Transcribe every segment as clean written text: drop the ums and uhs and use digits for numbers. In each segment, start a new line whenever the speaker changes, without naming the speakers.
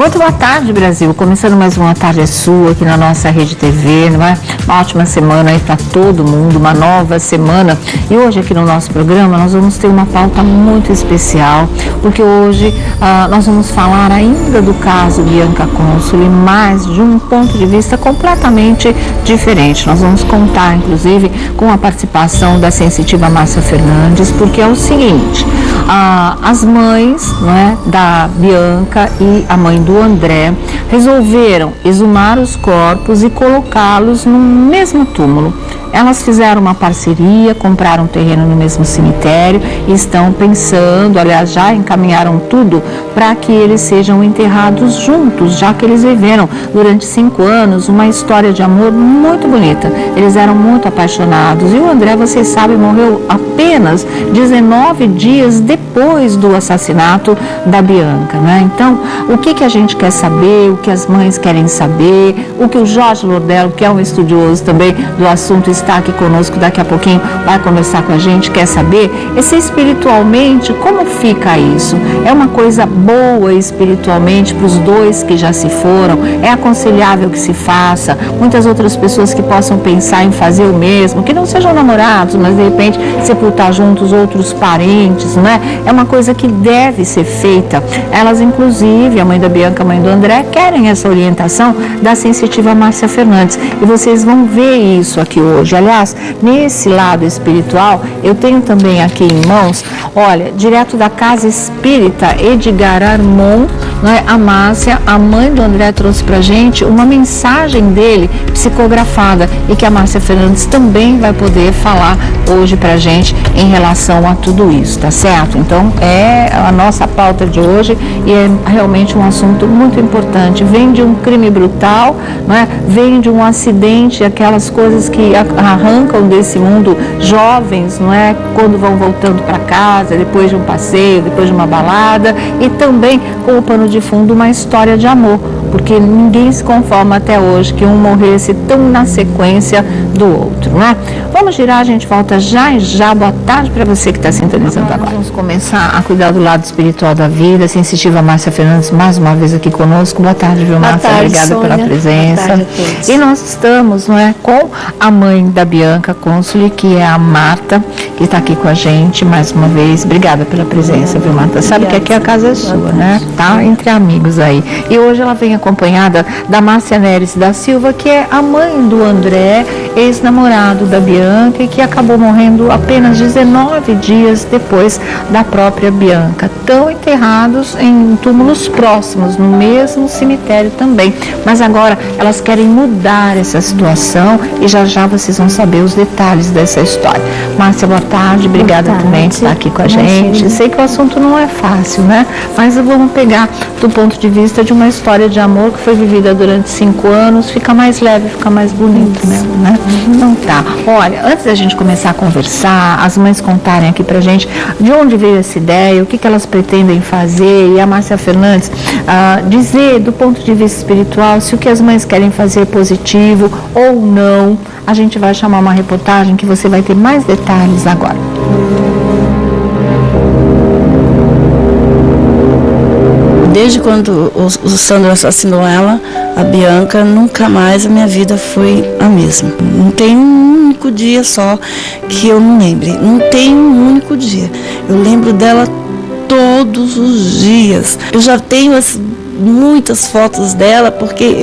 Muito boa tarde, Brasil. Começando mais uma Tarde é Sua aqui na nossa Rede TV, não é? Uma ótima semana aí para todo mundo, uma nova semana. E hoje aqui no nosso programa nós vamos ter uma pauta muito especial, porque hoje nós vamos falar ainda do caso Bianca Consoli, mas de um ponto de vista completamente diferente. Nós vamos contar, inclusive, com a participação da sensitiva Márcia Fernandes, porque é o seguinte, as mães, não é, da Bianca e a mãe do André resolveram exumar os corpos e colocá-los no mesmo túmulo. Elas fizeram uma parceria, compraram um terreno no mesmo cemitério e estão pensando, aliás, já encaminharam tudo para que eles sejam enterrados juntos, já que eles viveram durante 5 anos uma história de amor muito bonita. Eles eram muito apaixonados e o André, vocês sabem, morreu apenas 19 dias depois do assassinato da Bianca, né? Então, o que a gente quer saber, o que as mães querem saber, o que o Jorge Lordello, que é um estudioso também do assunto, está aqui conosco, daqui a pouquinho vai conversar com a gente, quer saber é se espiritualmente como fica isso. É uma coisa boa espiritualmente para os dois que já se foram? É aconselhável que se faça? Muitas outras pessoas que possam pensar em fazer o mesmo, que não sejam namorados, mas de repente sepultar juntos outros parentes, não é? É uma coisa que deve ser feita. Elas, inclusive, a mãe da Bianca, a mãe do André, querem essa orientação da sensitiva Márcia Fernandes. E vocês vão ver isso aqui hoje. Aliás, nesse lado espiritual, eu tenho também aqui em mãos, olha, direto da Casa Espírita Edgar Armon, né, a Márcia, a mãe do André, trouxe pra gente uma mensagem dele psicografada e que a Márcia Fernandes também vai poder falar hoje pra gente em relação a tudo isso, tá certo? Então, é a nossa pauta de hoje e é realmente um assunto muito importante. Vem de um crime brutal, né? Vem de um acidente, aquelas coisas que arrancam desse mundo jovens, não é? Quando vão voltando para casa, depois de um passeio, depois de uma balada, e também com o pano de fundo uma história de amor, porque ninguém se conforma até hoje que um morresse tão na sequência do outro, né? Vamos girar, a gente volta já e já. Boa tarde para você que está sintonizando agora. Vamos começar a cuidar do lado espiritual da vida. Sensitiva Márcia Fernandes, mais uma vez aqui conosco. Boa tarde, viu, Márcia? Obrigada, Sônia, pela presença. Boa tarde a todos. E nós estamos, não é, com a mãe da Bianca Consoli, que é a Marta, que está aqui com a gente mais uma vez. Obrigada pela presença, viu, Marta? Sabe que aqui a casa é sua, né? Tá entre amigos aí. E hoje ela vem acompanhada da Márcia Neres da Silva, que é a mãe do André, ex-namorado da Bianca, e que acabou morrendo apenas 19 dias depois da própria Bianca. Estão enterrados em túmulos próximos, no mesmo cemitério também. Mas agora elas querem mudar essa situação e já já vocês vão saber os detalhes dessa história. Márcia, boa tarde. Obrigada também por estar aqui com a gente. Sei que o assunto não é fácil, né? Mas vamos pegar do ponto de vista de uma história de amor que foi vivida durante 5 anos, fica mais leve, fica mais bonito mesmo, né? Então tá. Olha, antes da gente começar a conversar, as mães contarem aqui pra gente de onde veio essa ideia, o que elas pretendem fazer, e a Márcia Fernandes dizer do ponto de vista espiritual se o que as mães querem fazer é positivo ou não. A gente vai chamar uma reportagem que você vai ter mais detalhes agora.
Desde quando o Sandro assassinou ela, a Bianca, nunca mais a minha vida foi a mesma. Não tem um único dia só que eu não lembre. Não tem um único dia. Eu lembro dela todos os dias. Eu já tenho muitas fotos dela, porque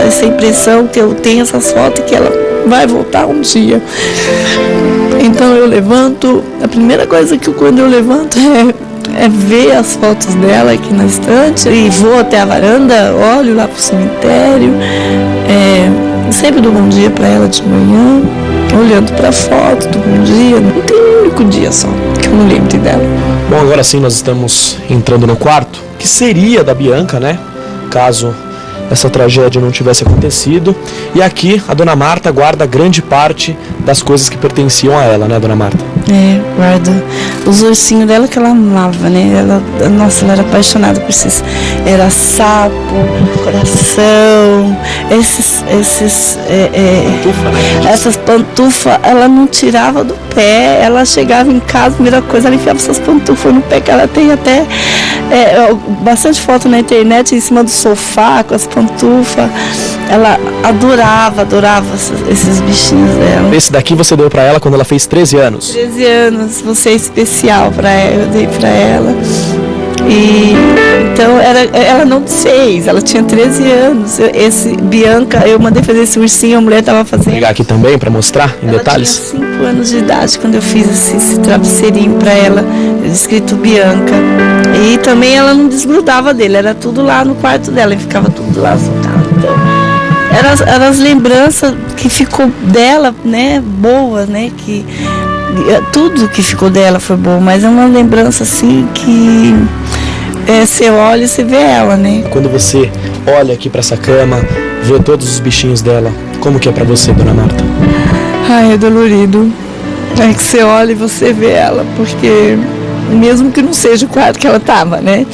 essa impressão que eu tenho essas fotos que ela vai voltar um dia. Então eu levanto, a primeira coisa que quando eu levanto é ver as fotos dela aqui na estante e vou até a varanda, olho lá pro cemitério, sempre dou bom dia para ela de manhã, olhando para a foto do bom dia. Não tem um único dia só que eu não lembre dela.
Bom, agora sim nós estamos entrando no quarto, que seria da Bianca, né? Caso essa tragédia não tivesse acontecido. E aqui a dona Marta guarda grande parte das coisas que pertenciam a ela, né, dona Marta?
Guarda os ursinhos dela que ela amava, né? Ela era apaixonada por esses. Era sapo, coração, essas pantufas, ela não tirava do pé, ela chegava em casa, a primeira coisa, ela enfiava essas pantufas no pé, que ela tem até bastante foto na internet em cima do sofá com as pantufas. Ela adorava esses bichinhos dela.
Esse daqui você deu pra ela quando ela fez 13 anos.
13 anos, você é especial pra ela, eu dei pra ela. E então ela não de 6, ela tinha 13 anos. Esse Bianca, eu mandei fazer esse ursinho, a mulher tava fazendo.
Vou pegar aqui também pra mostrar em detalhes.
Ela tinha 5 anos de idade quando eu fiz esse travesseirinho pra ela, escrito Bianca. E também ela não desgrudava dele, era tudo lá no quarto dela, e ficava tudo lá soltado. Então, eram as lembranças que ficou dela, né, boas, né, que tudo que ficou dela foi bom, mas é uma lembrança assim que você olha e você vê ela, né.
Quando você olha aqui pra essa cama, vê todos os bichinhos dela, como que é pra você, dona Marta?
Ai, é dolorido. É que você olha e você vê ela, porque mesmo que não seja o quarto que ela tava, né.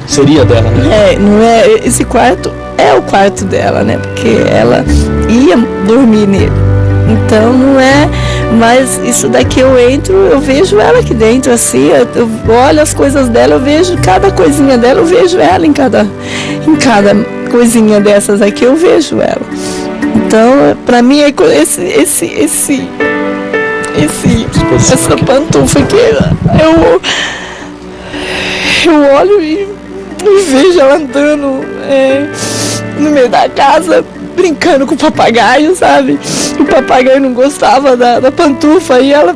Seria dela, né?
Não é, esse quarto é o quarto dela, né, porque ela ia dormir nele. Então não é, mas isso daqui eu entro, eu vejo ela aqui dentro, assim, eu olho as coisas dela, eu vejo cada coisinha dela, eu vejo ela em cada coisinha dessas aqui, eu vejo ela. Então, pra mim, é essa pantufa aqui, eu olho e vejo ela andando no meio da casa, brincando com o papagaio, sabe? O papagaio não gostava da pantufa e ela...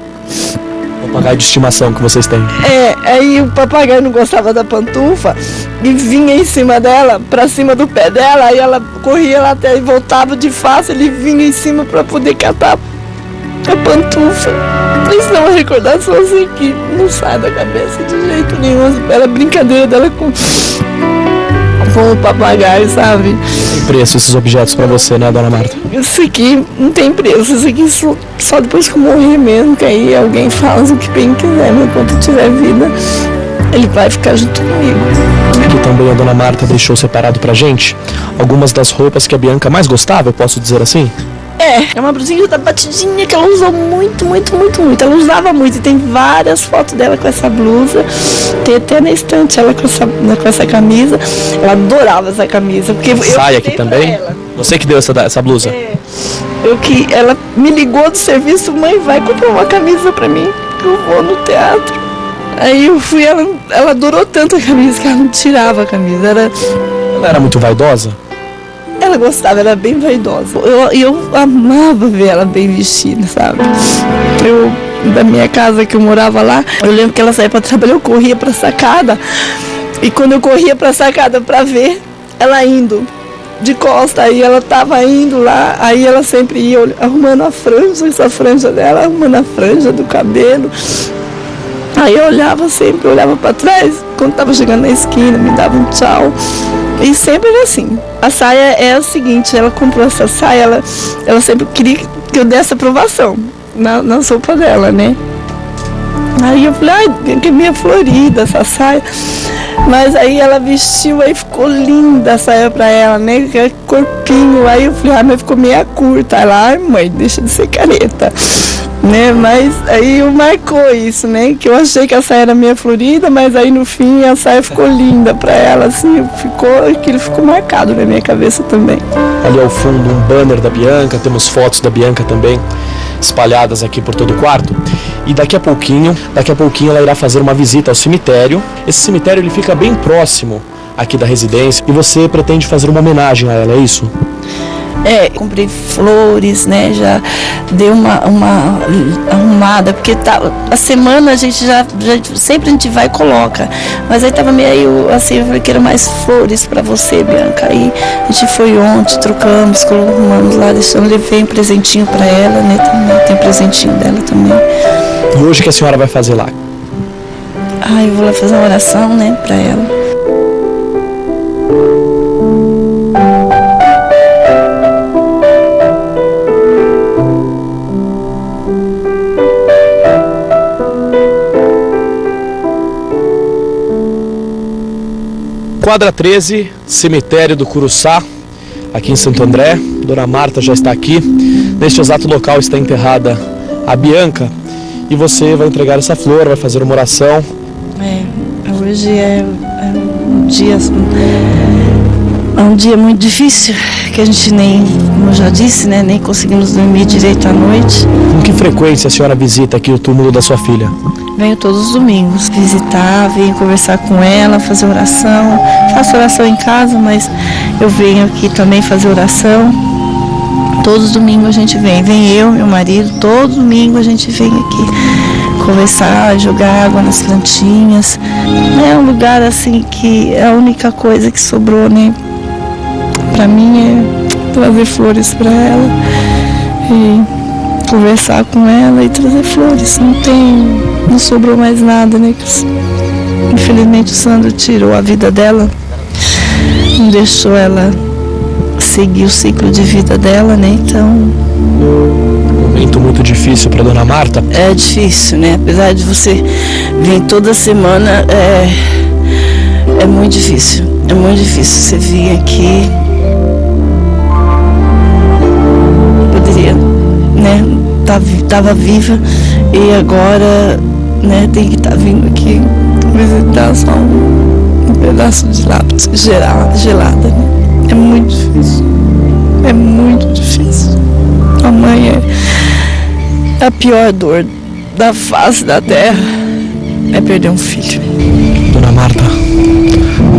O papagaio de estimação que vocês têm.
Aí o papagaio não gostava da pantufa e vinha em cima dela, pra cima do pé dela, aí ela corria lá até e voltava de face, ele vinha em cima pra poder catar a pantufa. Isso é uma recordação assim que não sai da cabeça de jeito nenhum. Era brincadeira dela com o papagaio, sabe?
Tem preço esses objetos pra você, né, dona Marta?
Isso aqui não tem preço, isso aqui só depois que eu morrer mesmo, que aí alguém faz o que bem quiser, mas enquanto tiver vida, ele vai ficar junto comigo.
Aqui também a dona Marta deixou separado pra gente algumas das roupas que a Bianca mais gostava, eu posso dizer assim?
É uma blusinha da batidinha que ela usou muito. Ela usava muito e tem várias fotos dela com essa blusa. Tem até na estante ela com essa camisa. Ela adorava essa camisa. Porque
saia aqui também? Você que deu essa blusa?
Ela me ligou do serviço, mãe, vai comprar uma camisa pra mim, que eu vou no teatro. Aí eu fui, ela adorou tanto a camisa que ela não tirava a camisa.
Ela era muito vaidosa?
Ela gostava, ela era bem vaidosa. Eu amava ver ela bem vestida, sabe? Da minha casa que eu morava lá, eu lembro que ela saía para trabalhar, eu corria para a sacada. E quando eu corria para a sacada para ver ela indo de costa, aí ela tava indo lá, aí ela sempre ia arrumando essa franja dela, arrumando a franja do cabelo. Aí eu olhava para trás, quando tava chegando na esquina, me dava um tchau. E sempre era assim. A saia é o seguinte, ela comprou essa saia, ela sempre queria que eu desse aprovação na roupa dela, né? Aí eu falei, que é minha florida essa saia. Mas aí ela vestiu, aí ficou linda a saia pra ela, né? Corpinho. Aí eu falei, mas ficou meia curta. Ela, mãe, deixa de ser careta. Né? Mas aí marcou isso, né? Que eu achei que a saia era meia florida, mas aí no fim a saia ficou linda pra ela, assim, aquilo ficou marcado na minha cabeça também.
Ali ao fundo um banner da Bianca, temos fotos da Bianca também espalhadas aqui por todo o quarto. E daqui a pouquinho ela irá fazer uma visita ao cemitério. Esse cemitério ele fica bem próximo aqui da residência e você pretende fazer uma homenagem a ela, é isso?
Comprei flores, né? Já dei uma arrumada, porque a semana a gente já sempre a gente vai e coloca. Mas aí tava meio assim, eu falei que era mais flores pra você, Bianca. Aí a gente foi ontem, trocamos, arrumamos lá, levei um presentinho pra ela, né? Também tem um presentinho dela também.
E hoje o que a senhora vai fazer lá?
Eu vou lá fazer uma oração, né, pra ela.
Quadra 13, cemitério do Curuçá, aqui em Santo André. Dona Marta já está aqui. Neste exato local está enterrada a Bianca. E você vai entregar essa flor, vai fazer uma oração.
Hoje é um dia muito difícil, que a gente nem, como eu já disse, né, nem conseguimos dormir direito à noite.
Com que frequência a senhora visita aqui o túmulo da sua filha?
Venho todos os domingos visitar, venho conversar com ela, fazer oração. Faço oração em casa, mas eu venho aqui também fazer oração. Todos os domingos a gente vem eu, meu marido, todo domingo a gente vem aqui conversar, jogar água nas plantinhas. É um lugar assim que é a única coisa que sobrou, né? Pra mim é trazer flores para ela e conversar com ela e trazer flores. Não sobrou mais nada, né? Infelizmente o Sandro tirou a vida dela, não deixou ela seguir o ciclo de vida dela, né? Então...
Momento muito difícil para Dona Marta?
É difícil, né? Apesar de você vir toda semana, é muito difícil. É muito difícil você vir aqui. Poderia, né? Tava viva e agora, né? Tem que estar vindo aqui visitar só um pedaço de lápis gelada, né? É muito difícil. É muito difícil. A mãe é a pior dor da face da terra. É perder um filho.
Dona Marta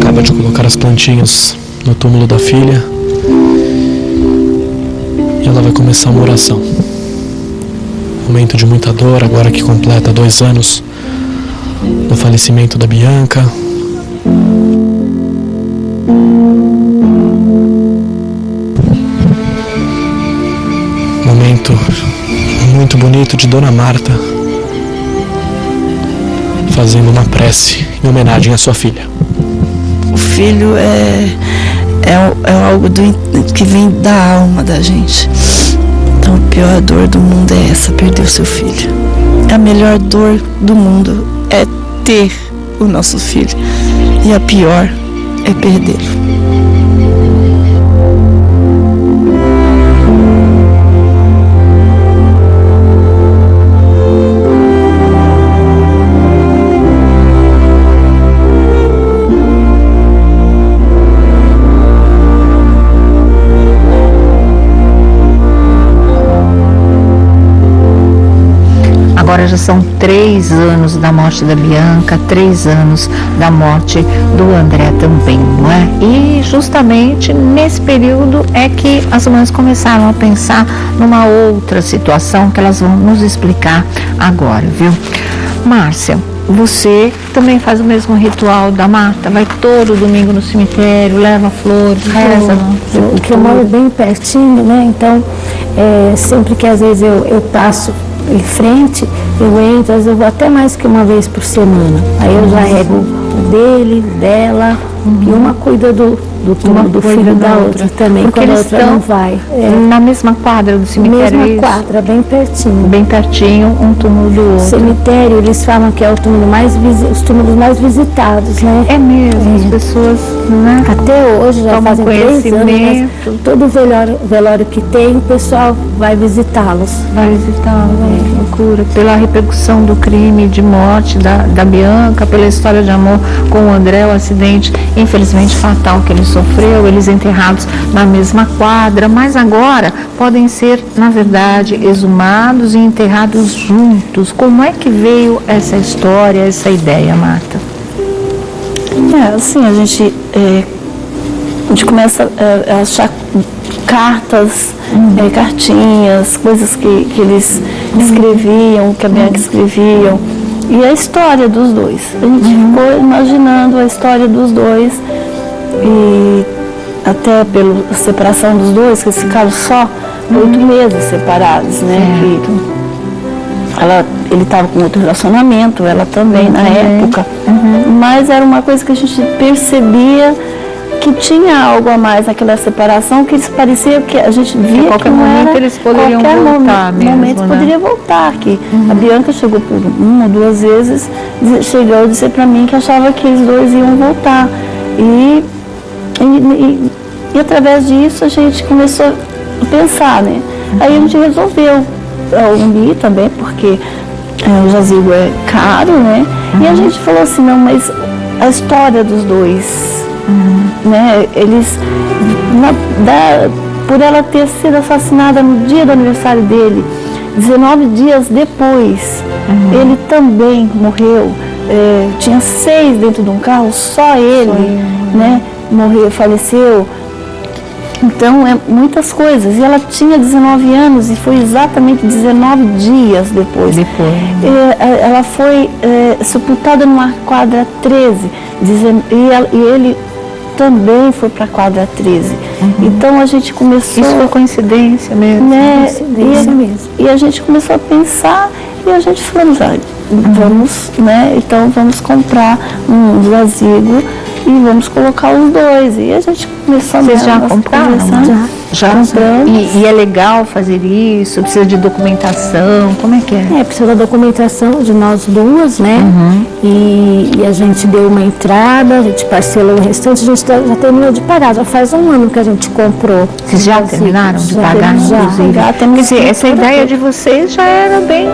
acaba de colocar as plantinhas no túmulo da filha. E ela vai começar uma oração. Momento de muita dor, agora que completa 2 anos do falecimento da Bianca. Momento muito bonito de Dona Marta fazendo uma prece em homenagem à sua filha.
O filho é algo que vem da alma da gente. Então a pior dor do mundo é essa, perder o seu filho. A melhor dor do mundo é ter o nosso filho. E a pior é perdê-lo.
Agora já são 3 anos da morte da Bianca, 3 anos da morte do André também, não é? E justamente nesse período é que as mães começaram a pensar numa outra situação que elas vão nos explicar agora, viu? Márcia, você também faz o mesmo ritual da Marta? Vai todo domingo no cemitério, leva flores, reza?
Porque eu moro bem pertinho, né? Então, sempre que às vezes eu passo em frente, eu entro, às vezes eu vou até mais que uma vez por semana. Aí eu já rego o dele, dela, e uma cuida do filho da outra também,
porque
quando
eles
a outra
estão
não vai.
Na mesma quadra do cemitério?
Mesma quadra, bem pertinho.
Bem pertinho, um túmulo do outro.
O cemitério, eles falam que é o túmulo os túmulos mais visitados, né?
É mesmo, as pessoas, né?
Até hoje, já
tomam
fazem 3 anos,
conhecimento.
mas todo velório que tem, o pessoal vai visitá-los.
Vai visitá-los, que loucura. Pela repercussão do crime de morte da Bianca, pela história de amor com o André, o acidente infelizmente fatal que ele sofreu, eles enterrados na mesma quadra, mas agora podem ser, na verdade, exumados e enterrados juntos. Como é que veio essa história, essa ideia, Marta?
Assim, a gente começa a achar cartas, cartinhas, coisas que eles escreviam, que a Bianca escreviam, e a história dos dois. A gente ficou imaginando a história dos dois, e até pela separação dos dois, que eles ficaram só 8 meses separados, né? Ele estava com outro relacionamento, ela também na época, mas era uma coisa que a gente percebia que tinha algo a mais naquela separação, que eles pareciam que a gente via
qualquer
que não
momento
era,
eles poderiam voltar mesmo, né?
poderia voltar, que a Bianca chegou por 1 ou 2 vezes, chegou a dizer para mim que achava que eles dois iam voltar. E através disso a gente começou a pensar, né? Aí a gente resolveu unir também, porque o jazigo é caro, né? E a gente falou assim, não, mas a história dos dois, né? Eles, por ela ter sido assassinada no dia do aniversário dele, 19 dias depois, ele também morreu. Tinha 6 dentro de um carro, só ele, né? Morreu, faleceu. Então, muitas coisas. E ela tinha 19 anos e foi exatamente 19 dias depois. Ela foi sepultada numa quadra 13. E ele também foi para a quadra 13. Então, a gente começou...
Isso foi coincidência mesmo?
Né?
Coincidência mesmo.
E a gente começou a pensar e a gente falou, vamos, né? Então, vamos comprar um jazigo e vamos colocar os dois. E a gente começou
Vocês já compraram? Já
compramos.
E é legal fazer isso? Precisa de documentação? Como é que é?
Precisa da documentação de nós duas, né? E a gente deu uma entrada, a gente parcelou o restante, a gente já terminou de pagar. Já faz um ano que a gente comprou.
Vocês já terminaram de pagar, inclusive? Quer dizer, essa ideia de vocês já era bem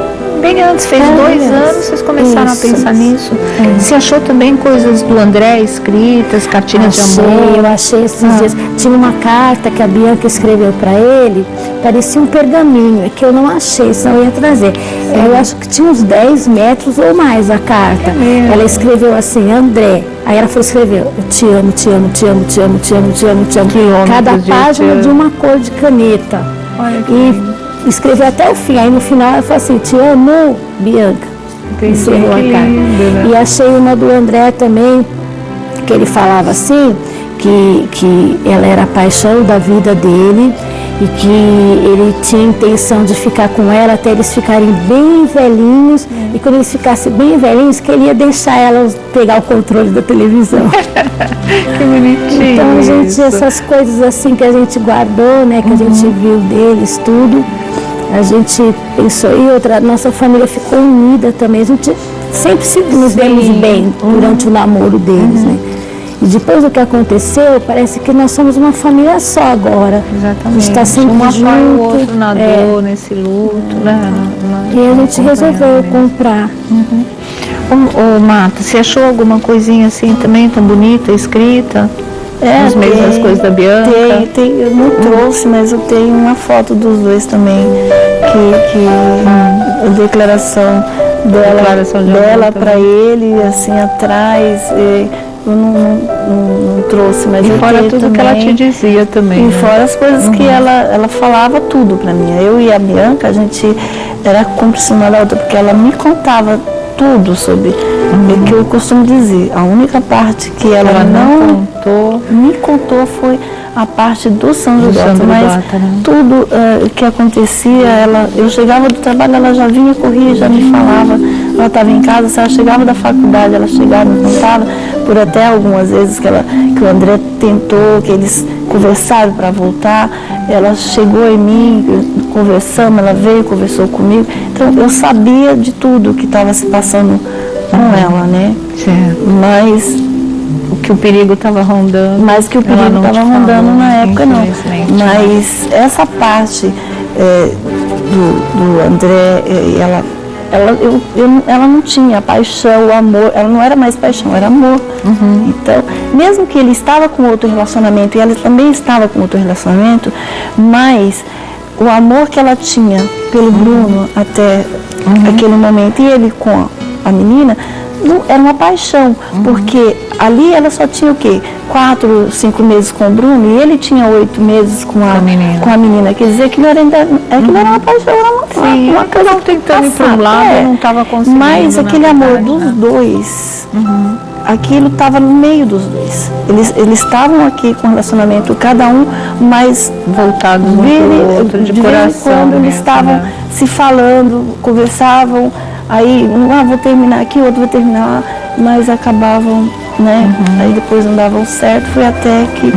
antes, fez 2 anos, vocês começaram a pensar nisso. Você achou também coisas do André escritas, cartinhas de amor?
Eu achei esses dias. Tinha uma carta que a Bianca escreveu para ele, parecia um pergaminho, que eu não achei, senão eu ia trazer. Eu acho que tinha uns 10 metros ou mais a carta. Ela escreveu assim, André. Aí ela foi escrever, eu te amo, te amo, te amo, te amo, te amo, te amo, te amo. Cada página de uma cor de caneta. E escreveu até o fim. Aí no final ela falou assim, te amo, Bianca. Encerrou a carta. Né? E achei uma do André também, que ele falava assim, que ela era a paixão da vida dele e que ele tinha intenção de ficar com ela até eles ficarem bem velhinhos, e quando eles ficassem bem velhinhos, que ele ia deixar ela pegar o controle da televisão.
Que bonitinho.
Então, gente, essas coisas assim que a gente guardou, né, que a gente viu deles, tudo, a gente pensou, e outra, nossa família ficou unida também, a gente sempre nos demos bem durante o namoro deles, né? E depois do que aconteceu, parece que nós somos uma família só agora.
Exatamente.
A gente está sempre junto.
O outro na dor, nesse luto, né?
E a gente resolveu comprar.
Ô, Marta, você achou alguma coisinha assim também tão bonita, escrita? As mesmas coisas da Bianca?
Tem, eu não trouxe, mas eu tenho uma foto dos dois também, a declaração dela para ele, assim, atrás. Eu não trouxe, mas
e
eu
fora tudo
também,
que ela te dizia também.
E fora as coisas que ela falava tudo pra mim. Eu e a Bianca, a gente era cúmplice uma da outra, porque ela me contava tudo sobre o que eu costumo dizer. A única parte que ela não me contou foi a parte do São José, mas tudo que acontecia, eu chegava do trabalho, ela já vinha, corria, já me falava. Ela estava em casa, se ela chegava da faculdade, ela chegava e me contava, por até algumas vezes que o André tentou, que eles conversaram para voltar, ela chegou em mim, conversamos, ela veio, conversou comigo. Então eu sabia de tudo que estava se passando com ela, né?
Certo.
Mas
que o perigo estava rondando.
Mas que o perigo estava rondando na época, não. Mas essa parte do André, ela não tinha paixão, o amor, ela não era mais paixão, era amor. Então, mesmo que ele estava com outro relacionamento e ela também estava com outro relacionamento, mas o amor que ela tinha pelo Bruno até aquele momento, e ele com a menina, era uma paixão, porque ali ela só tinha o quê? 4, 5 meses com o Bruno, e ele tinha 8 meses com a menina. Quer dizer, que não era uma paixão, era uma coisa
tentando ir para um lado, não estava conseguindo.
Mas aquele amor dos dois, aquilo estava no meio dos dois. Eles estavam aqui com relacionamento, cada um mais
voltados um para o outro, de coração.
Quando eles estavam se falando, conversavam, aí vou terminar aqui, o outro vai terminar, mas acabavam, né? Aí depois não davam certo, foi até que,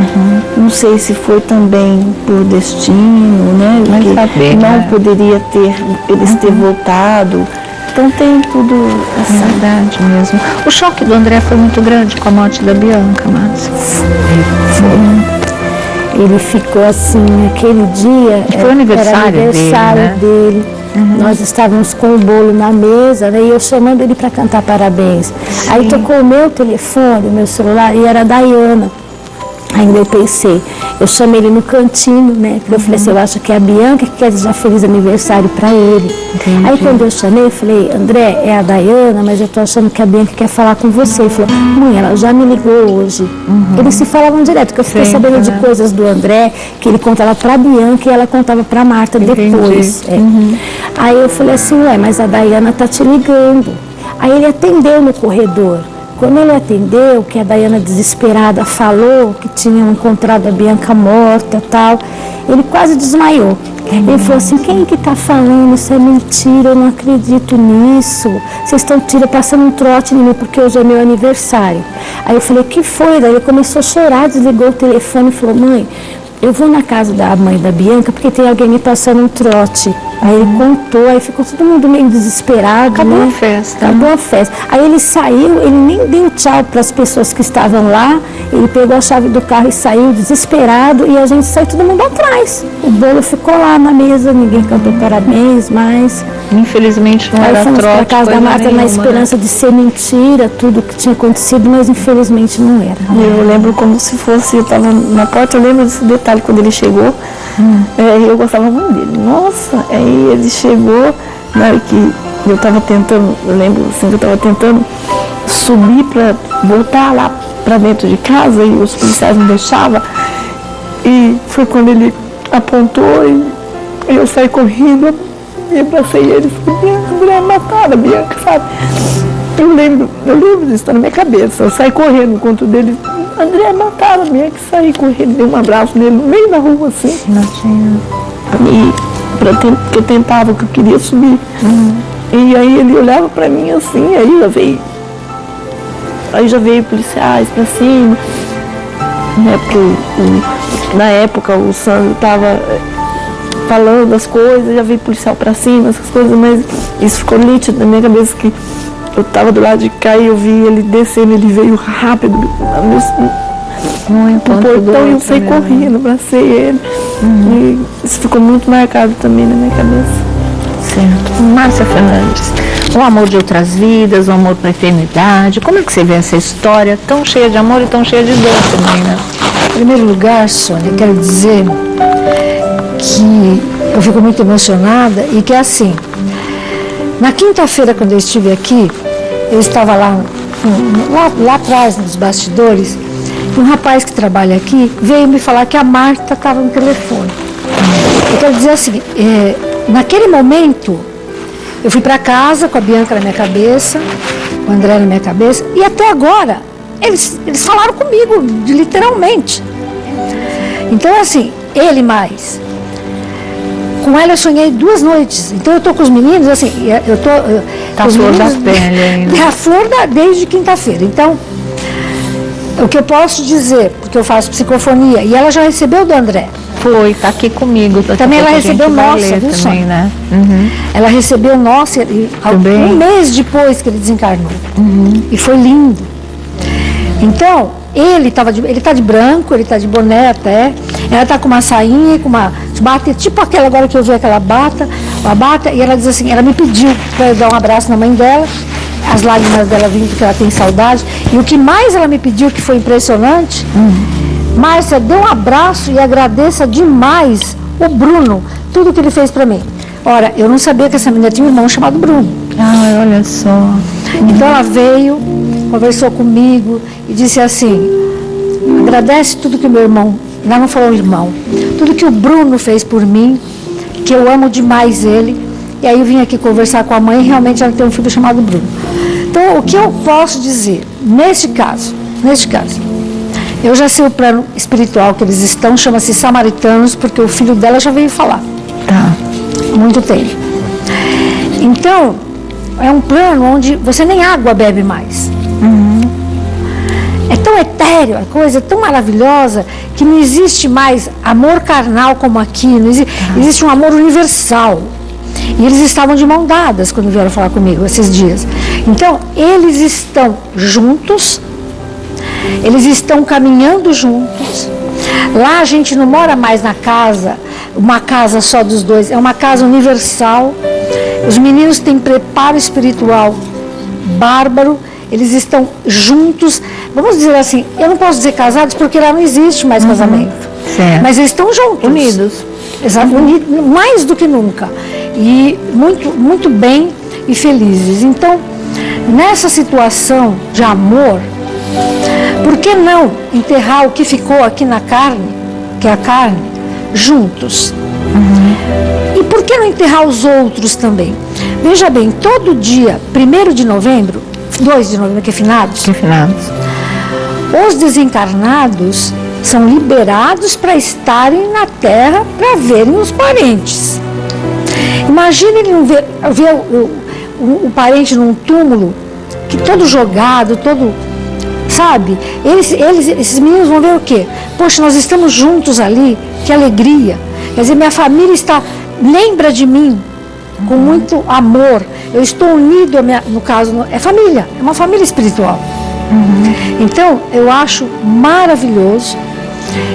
não sei se foi também por destino, né? Que não poderia eles ter voltado. Então tem tudo assim.
Verdade mesmo. O choque do André foi muito grande com a morte da Bianca, Márcia.
Ele ficou assim, aquele dia,
Foi aniversário
era aniversário dele. Nós estávamos com o bolo na mesa, né, e eu chamando ele para cantar parabéns.
Sim.
Aí tocou o meu telefone, o meu celular, e era a Dayana. Ainda eu pensei, eu chamei ele no cantinho, né? Porque eu falei assim, eu acho que é a Bianca que quer desejar feliz aniversário para ele.
Entendi.
Aí quando eu chamei, eu falei, André, é a Dayana, mas eu tô achando que a Bianca quer falar com você. Ele falou, mãe, ela já me ligou hoje. Eles se falavam direto, porque eu fiquei sabendo de coisas do André, que ele contava pra Bianca e ela contava pra Marta depois. Aí eu falei assim, ué, mas a Dayana tá te ligando. Aí ele atendeu no corredor. Quando ele atendeu, que a Dayana desesperada falou que tinham encontrado a Bianca morta e tal, ele quase desmaiou. Ele falou assim, quem que tá falando? Isso é mentira, eu não acredito nisso. Vocês estão passando um trote em mim porque hoje é meu aniversário. Aí eu falei, o que foi? Daí ele começou a chorar, desligou o telefone e falou, mãe, eu vou na casa da mãe da Bianca porque tem alguém me passando um trote. Aí ele contou, aí ficou todo mundo meio desesperado.
Acabou a festa.
Acabou a festa. Aí ele saiu, ele nem deu tchau para as pessoas que estavam lá, ele pegou a chave do carro e saiu desesperado e a gente saiu todo mundo atrás. O bolo ficou lá na mesa, ninguém cantou parabéns, mas...
Infelizmente não era trote.
Aí fomos para casa da Marta
nenhuma,
na esperança de ser mentira, tudo que tinha acontecido, mas infelizmente não era.
Eu lembro como se fosse, eu estava na porta, eu lembro desse detalhe quando ele chegou. Eu gostava muito dele. Nossa, aí ele chegou, na hora que eu estava tentando, eu lembro assim, que eu estava tentando subir para voltar lá para dentro de casa e os policiais não deixavam. E foi quando ele apontou e eu saí correndo e abracei ele e falei, Bianca, mataram a Bianca, sabe? Eu lembro disso, está na minha cabeça. Eu saí correndo no encontro dele. André, mataram a Bianca, saí correndo, dei um abraço nele no meio da rua, assim. Que eu tentava, que eu queria subir. E aí ele olhava pra mim assim, aí já veio policiais pra cima. Né, porque na época o Sandro estava falando as coisas, já veio policial pra cima, essas coisas, mas isso ficou nítido na minha cabeça que eu estava do lado de cá e eu vi ele descendo, ele veio rápido no portão e eu saí correndo, abracei ele. E isso ficou muito marcado também na minha cabeça.
Certo. Márcia Fernandes, o amor de outras vidas, o amor para a eternidade, como é que você vê essa história tão cheia de amor e tão cheia de dor também, né?
Em primeiro lugar, Sônia, quero dizer que eu fico muito emocionada e que é assim, na quinta-feira, quando eu estive aqui, eu estava lá atrás, nos bastidores, e um rapaz que trabalha aqui veio me falar que a Marta estava no telefone. Eu quero dizer assim, naquele momento, eu fui para casa com a Bianca na minha cabeça, com o André na minha cabeça, e até agora, eles falaram comigo, literalmente. Então, assim, ele mais. Com ela eu sonhei 2 noites. Então eu tô com os meninos, assim, eu tô...
Tá a flor da pele ainda.
A flor desde quinta-feira. Então, o que eu posso dizer, porque eu faço psicofonia, e ela já recebeu do André.
Foi, tá aqui comigo.
Também ela recebeu nossa, viu,
também, né?
Ela recebeu nossa um mês depois que ele desencarnou. E foi lindo. Então, ele tá de branco, ele tá de boné até. Ela tá com uma sainha, com uma bata, tipo aquela agora que eu vi aquela bata, e ela diz assim, ela me pediu para eu dar um abraço na mãe dela, as lágrimas dela vindo porque ela tem saudade. E o que mais ela me pediu, que foi impressionante, Márcia, dê um abraço e agradeça demais o Bruno, tudo que ele fez para mim. Ora, eu não sabia que essa menina tinha um irmão chamado Bruno.
Ai, olha só.
Então ela veio, conversou comigo e disse assim, agradece tudo que o meu irmão, ela não falou irmão, tudo que o Bruno fez por mim, que eu amo demais ele. E aí eu vim aqui conversar com a mãe e realmente ela tem um filho chamado Bruno. Então o que eu posso dizer, neste caso, eu já sei o plano espiritual que eles estão, chama-se Samaritanos, porque o filho dela já veio falar.
Tá.
Há muito tempo. Então, é um plano onde você nem água bebe mais. É tão etéreo, a coisa é tão maravilhosa, que não existe mais amor carnal como aqui, não existe um amor universal. E eles estavam de mão dadas quando vieram falar comigo esses dias. Então, eles estão juntos, eles estão caminhando juntos. Lá a gente não mora mais na casa, uma casa só dos dois, é uma casa universal. Os meninos têm preparo espiritual bárbaro, eles estão juntos. Vamos dizer assim, eu não posso dizer casados porque lá não existe mais casamento.
Certo.
Mas eles estão juntos.
Unidos.
Exato, mais do que nunca. E muito, muito bem e felizes. Então, nessa situação de amor, por que não enterrar o que ficou aqui na carne, que é a carne, juntos? E por que não enterrar os outros também? Veja bem, todo dia, 1º de novembro, 2 de novembro, que é finados, os desencarnados são liberados para estarem na Terra para verem os parentes. Imagine ele não ver o parente num túmulo, que todo jogado, todo... Sabe? Esses meninos vão ver o quê? Poxa, nós estamos juntos ali, que alegria. Quer dizer, minha família lembra de mim com muito amor. Eu estou unido, no caso, é família, é uma família espiritual. Então, eu acho maravilhoso.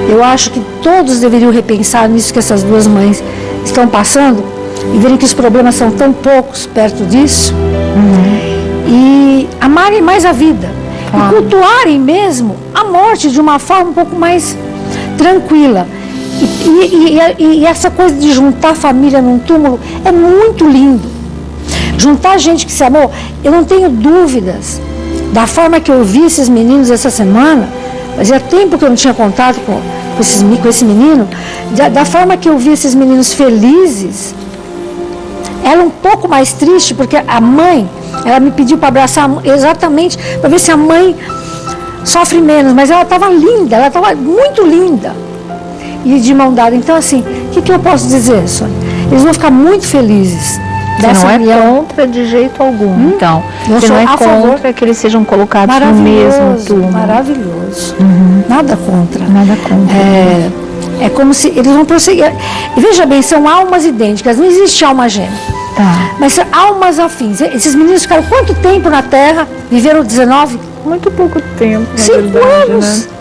Eu acho que todos deveriam repensar nisso que essas duas mães estão passando e verem que os problemas são tão poucos perto disso. E amarem mais a vida. E cultuarem mesmo a morte de uma forma um pouco mais tranquila. E essa coisa de juntar a família num túmulo é muito lindo. Juntar gente que se amou, eu não tenho dúvidas da forma que eu vi esses meninos essa semana. Fazia tempo que eu não tinha contato com esse menino. Da forma que eu vi esses meninos felizes, ela um pouco mais triste, porque a mãe, ela me pediu para abraçar exatamente, para ver se a mãe sofre menos, mas ela estava linda, ela estava muito linda. E de mão dada. Então, assim, o que eu posso dizer, Sônia? Eles vão ficar muito felizes.
Você não é contra de jeito algum, então. Você não é contra que eles sejam colocados no mesmo túmulo.
Maravilhoso. Nada contra.
Nada contra.
É como se eles vão prosseguir. E veja bem, são almas idênticas, não existe alma gêmea. Mas são almas afins. Esses meninos ficaram quanto tempo na Terra? Viveram 19?
Muito pouco tempo.
5 anos. Né?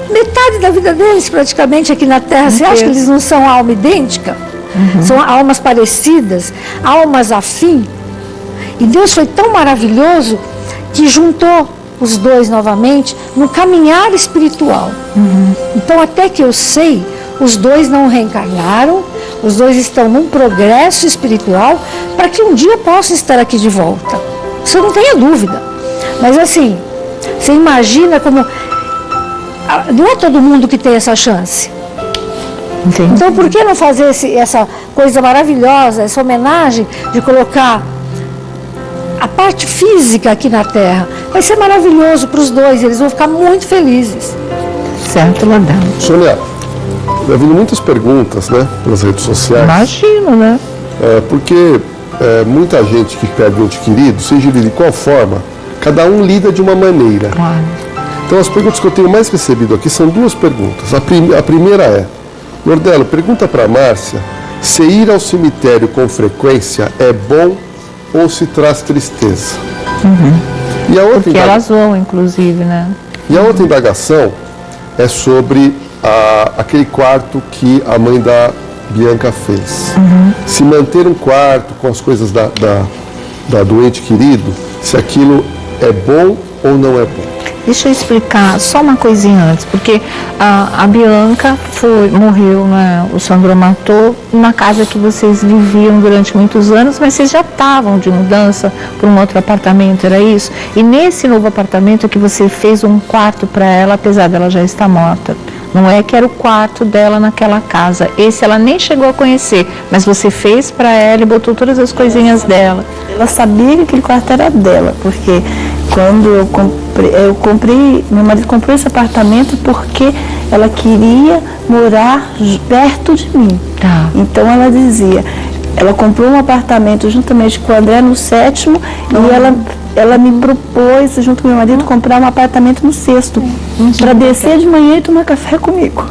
Metade da vida deles praticamente aqui na Terra. Você acha que eles não são alma idêntica? São almas parecidas, almas afins. E Deus foi tão maravilhoso que juntou os dois novamente no caminhar espiritual. Então, até que eu sei, os dois não reencarnaram, os dois estão num progresso espiritual para que um dia possam estar aqui de volta. Isso eu não tenho dúvida. Mas assim, você imagina como... Não é todo mundo que tem essa chance.
Entendi.
Então, por que não fazer essa coisa maravilhosa, essa homenagem de colocar a parte física aqui na Terra? Vai ser maravilhoso para os dois, eles vão ficar muito felizes.
Certo, Ladão.
Sônia, já vindo muitas perguntas, né, pelas redes sociais.
Imagino, né?
Porque muita gente que perde um ente querido, seja ele de qual forma, cada um lida de uma maneira.
Claro.
Então, as perguntas que eu tenho mais recebido aqui são 2 perguntas. A primeira é: Nordelo, pergunta para a Márcia se ir ao cemitério com frequência é bom ou se traz tristeza. E a outra
Porque elas vão, inclusive, né?
E a outra indagação é sobre aquele quarto que a mãe da Bianca fez. Se manter um quarto com as coisas da doente querido, se aquilo é bom ou não é bom.
Deixa eu explicar só uma coisinha antes, porque a Bianca morreu, né? O Sandro matou na casa que vocês viviam durante muitos anos, mas vocês já estavam de mudança para um outro apartamento, era isso? E nesse novo apartamento é que você fez um quarto para ela, apesar dela já estar morta. Não é que era o quarto dela naquela casa. Esse ela nem chegou a conhecer, mas você fez para ela e botou todas as coisinhas dela.
Ela sabia que aquele quarto era dela, porque quando eu comprei, meu marido comprou esse apartamento porque ela queria morar perto de mim.
Tá.
Então ela dizia, ela comprou um apartamento juntamente com o André no 7º e ela me propôs, junto com meu marido, comprar um apartamento no 6º, para descer de manhã e tomar café comigo.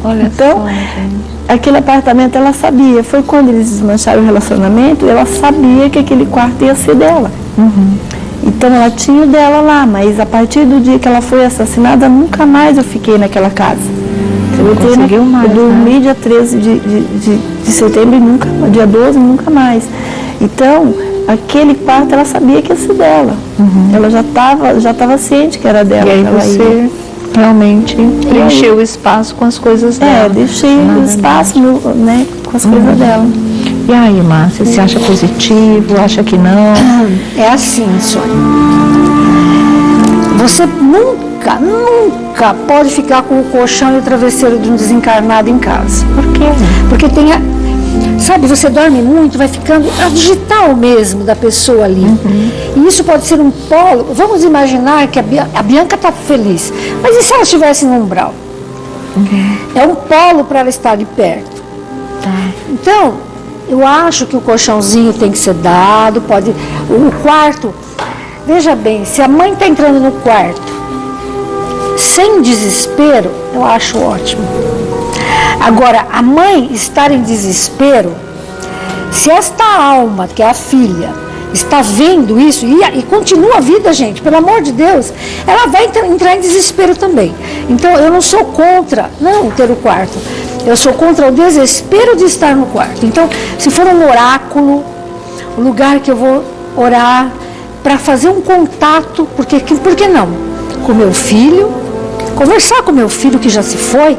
Olha
então,
só, gente.
aquele apartamento ela sabia. Foi quando eles desmancharam o relacionamento, ela sabia que aquele quarto ia ser dela. Então ela tinha o dela lá, mas a partir do dia que ela foi assassinada, nunca mais eu fiquei naquela casa. Eu dormi dia 13 de setembro e nunca, dia 12 nunca mais. Então, aquele quarto ela sabia que ia ser dela. Ela já estava ciente que era dela.
E aí você realmente preencheu o espaço com as coisas dela.
Deixei o espaço, né, com as coisas dela.
E aí, Márcia, você acha positivo? Acha que não?
É assim, Sônia. Você nunca pode ficar com o colchão e o travesseiro de um desencarnado em casa.
Por quê?
Porque sabe, você dorme muito, vai ficando a digital mesmo da pessoa ali. E isso pode ser um polo. Vamos imaginar que a Bianca está feliz. Mas e se ela estivesse no umbral? É um polo para ela estar de perto. Então, eu acho que o colchãozinho tem que ser dado, o quarto. Veja bem, se a mãe está entrando no quarto sem desespero, eu acho ótimo. Agora, a mãe estar em desespero, se esta alma, que é a filha, está vendo isso e continua a vida, gente, pelo amor de Deus, ela vai entrar em desespero também. Então, eu não sou contra não ter o quarto. Eu sou contra o desespero de estar no quarto. Então, se for um oráculo, um lugar que eu vou orar para fazer um contato, por que não? Com meu filho, conversar com meu filho que já se foi,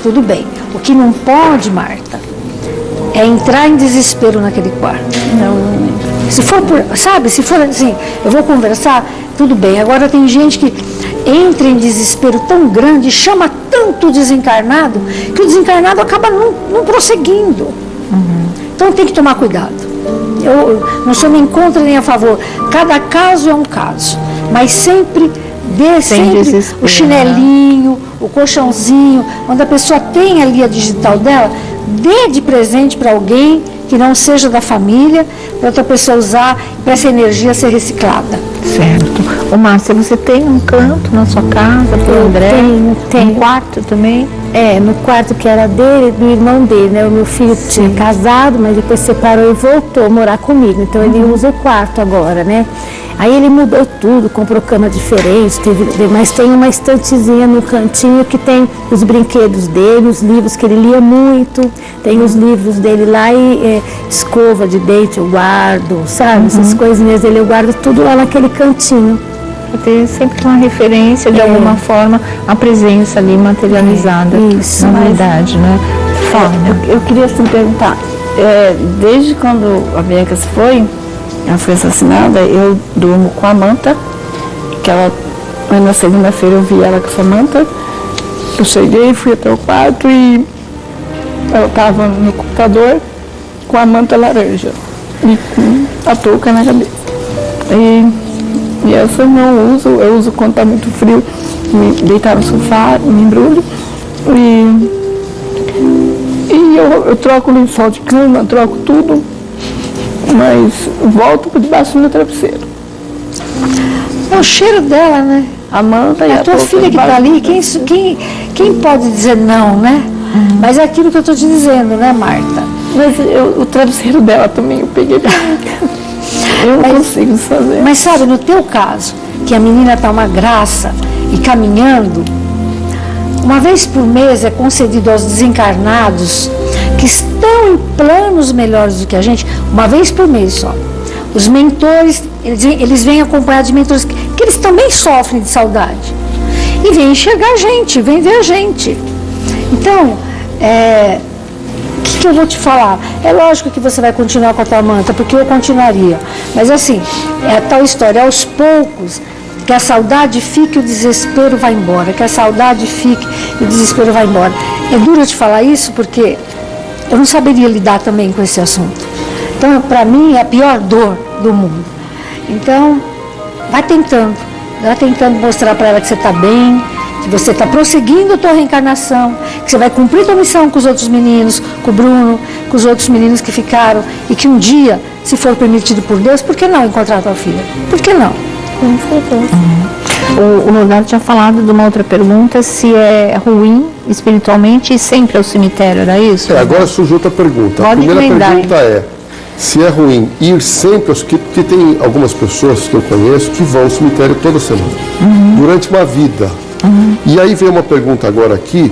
tudo bem. O que não pode, Marta, é entrar em desespero naquele quarto. Se for se for assim, eu vou conversar, tudo bem. Agora tem gente que entra em desespero tão grande, chama tanto o desencarnado, que o desencarnado acaba não prosseguindo. Então tem que tomar cuidado. Eu não sou nem contra nem a favor. Cada caso é um caso, mas sempre dê sempre o chinelinho, o colchãozinho, onde a pessoa tem ali a digital dela, dê de presente para alguém que não seja da família, para outra pessoa usar, para essa energia ser reciclada.
Certo. Ô Márcia, você tem um canto na sua casa para o André?
Tenho.
Um quarto também?
No quarto que era dele, do irmão dele, né? O meu filho tinha casado, mas depois separou e voltou a morar comigo. Então ele usa o quarto agora, né? Aí ele mudou tudo, comprou cama diferente, mas tem uma estantezinha no cantinho que tem os brinquedos dele, os livros que ele lia muito, tem os livros dele lá e escova de dente eu guardo, sabe? Essas coisinhas dele eu guardo tudo lá naquele cantinho.
Para ter sempre uma referência, de alguma forma, a presença ali materializada na verdade, né?
Fala, eu queria assim perguntar, desde quando a Bianca se foi, ela foi assassinada, eu durmo com a manta, que na segunda-feira eu vi ela com essa manta. Eu cheguei, fui até o quarto e ela estava no computador com a manta laranja e com a touca na cabeça. E essa eu não uso, eu uso quando está muito frio, me deitar no sofá, me embrulho e eu troco o lençol de cama, troco tudo. Mas volto por debaixo do meu travesseiro.
É o cheiro dela, né?
A manta e a
tua filha que está ali, quem pode dizer não, né? Mas é aquilo que eu estou te dizendo, né, Marta?
Mas o travesseiro dela também eu peguei pra mim. Eu não consigo fazer.
Mas sabe, no teu caso, que a menina está uma graça e caminhando, uma vez por mês é concedido aos desencarnados que estão em planos melhores do que a gente, uma vez por mês só. Os mentores, eles vêm acompanhados de mentores que eles também sofrem de saudade. E vêm enxergar a gente, vêm ver a gente. Então, o que eu vou te falar? É lógico que você vai continuar com a tua manta, porque eu continuaria. Mas assim, é a tal história, aos poucos, que a saudade fique e o desespero vai embora. Que a saudade fique e o desespero vai embora. É duro eu te falar isso, porque eu não saberia lidar também com esse assunto. Então, para mim, é a pior dor do mundo. Então, vai tentando mostrar para ela que você está bem, que você está prosseguindo a tua reencarnação, que você vai cumprir a tua missão com os outros meninos, com o Bruno, com os outros meninos que ficaram, e que um dia, se for permitido por Deus, por que não encontrar a tua filha? Por que não?
Com certeza.
O Roberto tinha falado de uma outra pergunta, se é ruim espiritualmente e sempre ao cemitério, era isso?
Agora surgiu outra pergunta.
Pode
A primeira
emendar,
pergunta é se é ruim ir sempre aos cemitérios, porque tem algumas pessoas que eu conheço que vão ao cemitério toda semana, durante uma vida. E aí vem uma pergunta agora aqui,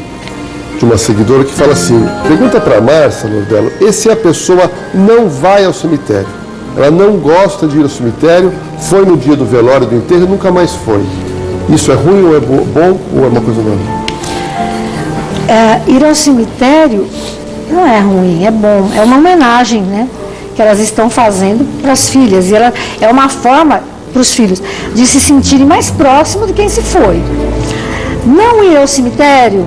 de uma seguidora que fala assim, pergunta para a Márcia, Nordello, e se a pessoa não vai ao cemitério? Ela não gosta de ir ao cemitério, foi no dia do velório, do enterro e nunca mais foi. Isso é ruim ou é bom ou é uma coisa normal?
Ir ao cemitério não é ruim, é bom. É uma homenagem, né? Que elas estão fazendo para as filhas. E ela é uma forma para os filhos de se sentirem mais próximos de quem se foi. Não ir ao cemitério,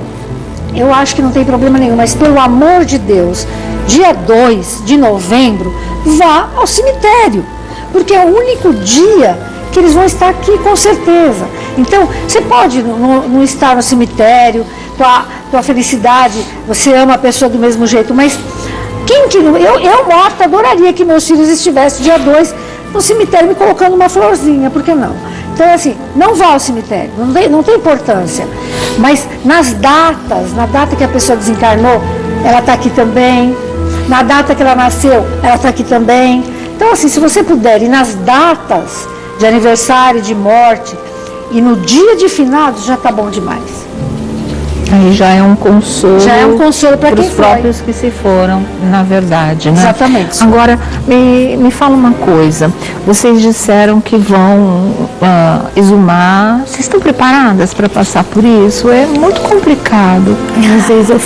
eu acho que não tem problema nenhum, mas pelo amor de Deus, dia 2 de novembro, vá ao cemitério, porque é o único dia que eles vão estar aqui, com certeza. Então, você pode não estar no cemitério, tua felicidade, você ama a pessoa do mesmo jeito, mas quem que não... Eu morta, adoraria que meus filhos estivessem dia 2 no cemitério me colocando uma florzinha, por que não? Então, assim, não vá ao cemitério, não tem importância. Mas nas datas, na data que a pessoa desencarnou, ela está aqui também. Na data que ela nasceu, ela está aqui também. Então, assim, se você puder ir nas datas de aniversário, de morte, e no dia de finados, já está bom demais.
Aí já é um consolo.
Já é um consolo para quem
os próprios que se foram, na verdade, né?
Exatamente.
Agora, me fala uma coisa. Vocês disseram que vão exumar. Vocês estão preparadas para passar por isso? É muito complicado.
Às vezes eu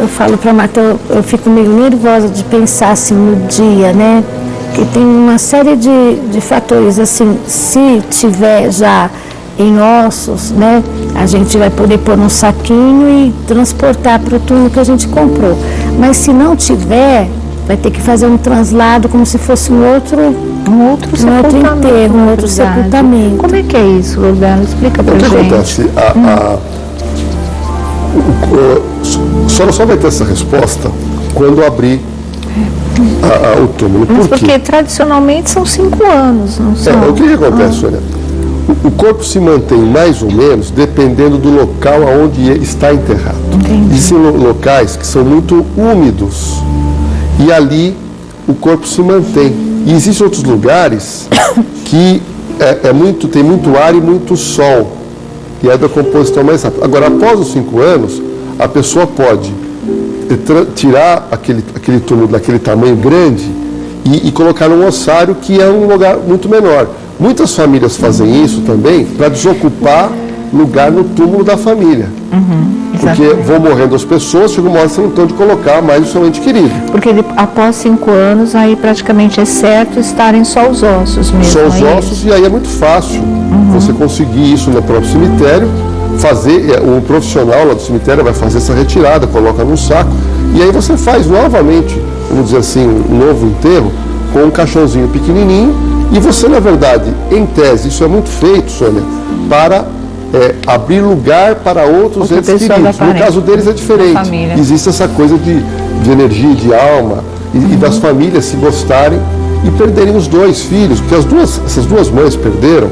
falo para a Marta, eu fico meio nervosa de pensar assim no dia, né? Porque tem uma série de fatores, assim, se tiver já em ossos, né? A gente vai poder pôr num saquinho e transportar para o túmulo que a gente comprou. Mas se não tiver, vai ter que fazer um translado como se fosse um outro enterro, um outro sepultamento.
Como é que é isso, Roberto? Explica pra gente.
O que acontece? Só vai ter essa resposta quando abrir o túmulo.
Mas
Por quê?
porque tradicionalmente são 5 anos, não são?
O que acontece, Sônia? O corpo se mantém mais ou menos dependendo do local onde está enterrado.
Entendi.
Existem locais que são muito úmidos e ali o corpo se mantém. E existem outros lugares que tem muito ar e muito sol e a decomposição é mais rápida. Agora, após os 5 anos, a pessoa pode tirar aquele túmulo daquele tamanho grande e colocar num ossário que é um lugar muito menor. Muitas famílias fazem isso também para desocupar lugar no túmulo da família. Porque vão morrendo as pessoas, chega uma hora você não tem onde colocar mais o seu ente querido.
Porque após 5 anos, aí praticamente é certo estarem só os ossos mesmo.
Só os ossos, e aí é muito fácil você conseguir isso no próprio cemitério, um profissional lá do cemitério vai fazer essa retirada, coloca num saco, e aí você faz novamente, vamos dizer assim, um novo enterro, com um caixãozinho pequenininho. E você, na verdade, em tese, isso é muito feito, Sônia, para abrir lugar para outros entes queridos. No caso deles é diferente. Existe essa coisa de energia, de alma, e das famílias se gostarem e perderem os 2 filhos, porque essas duas mães perderam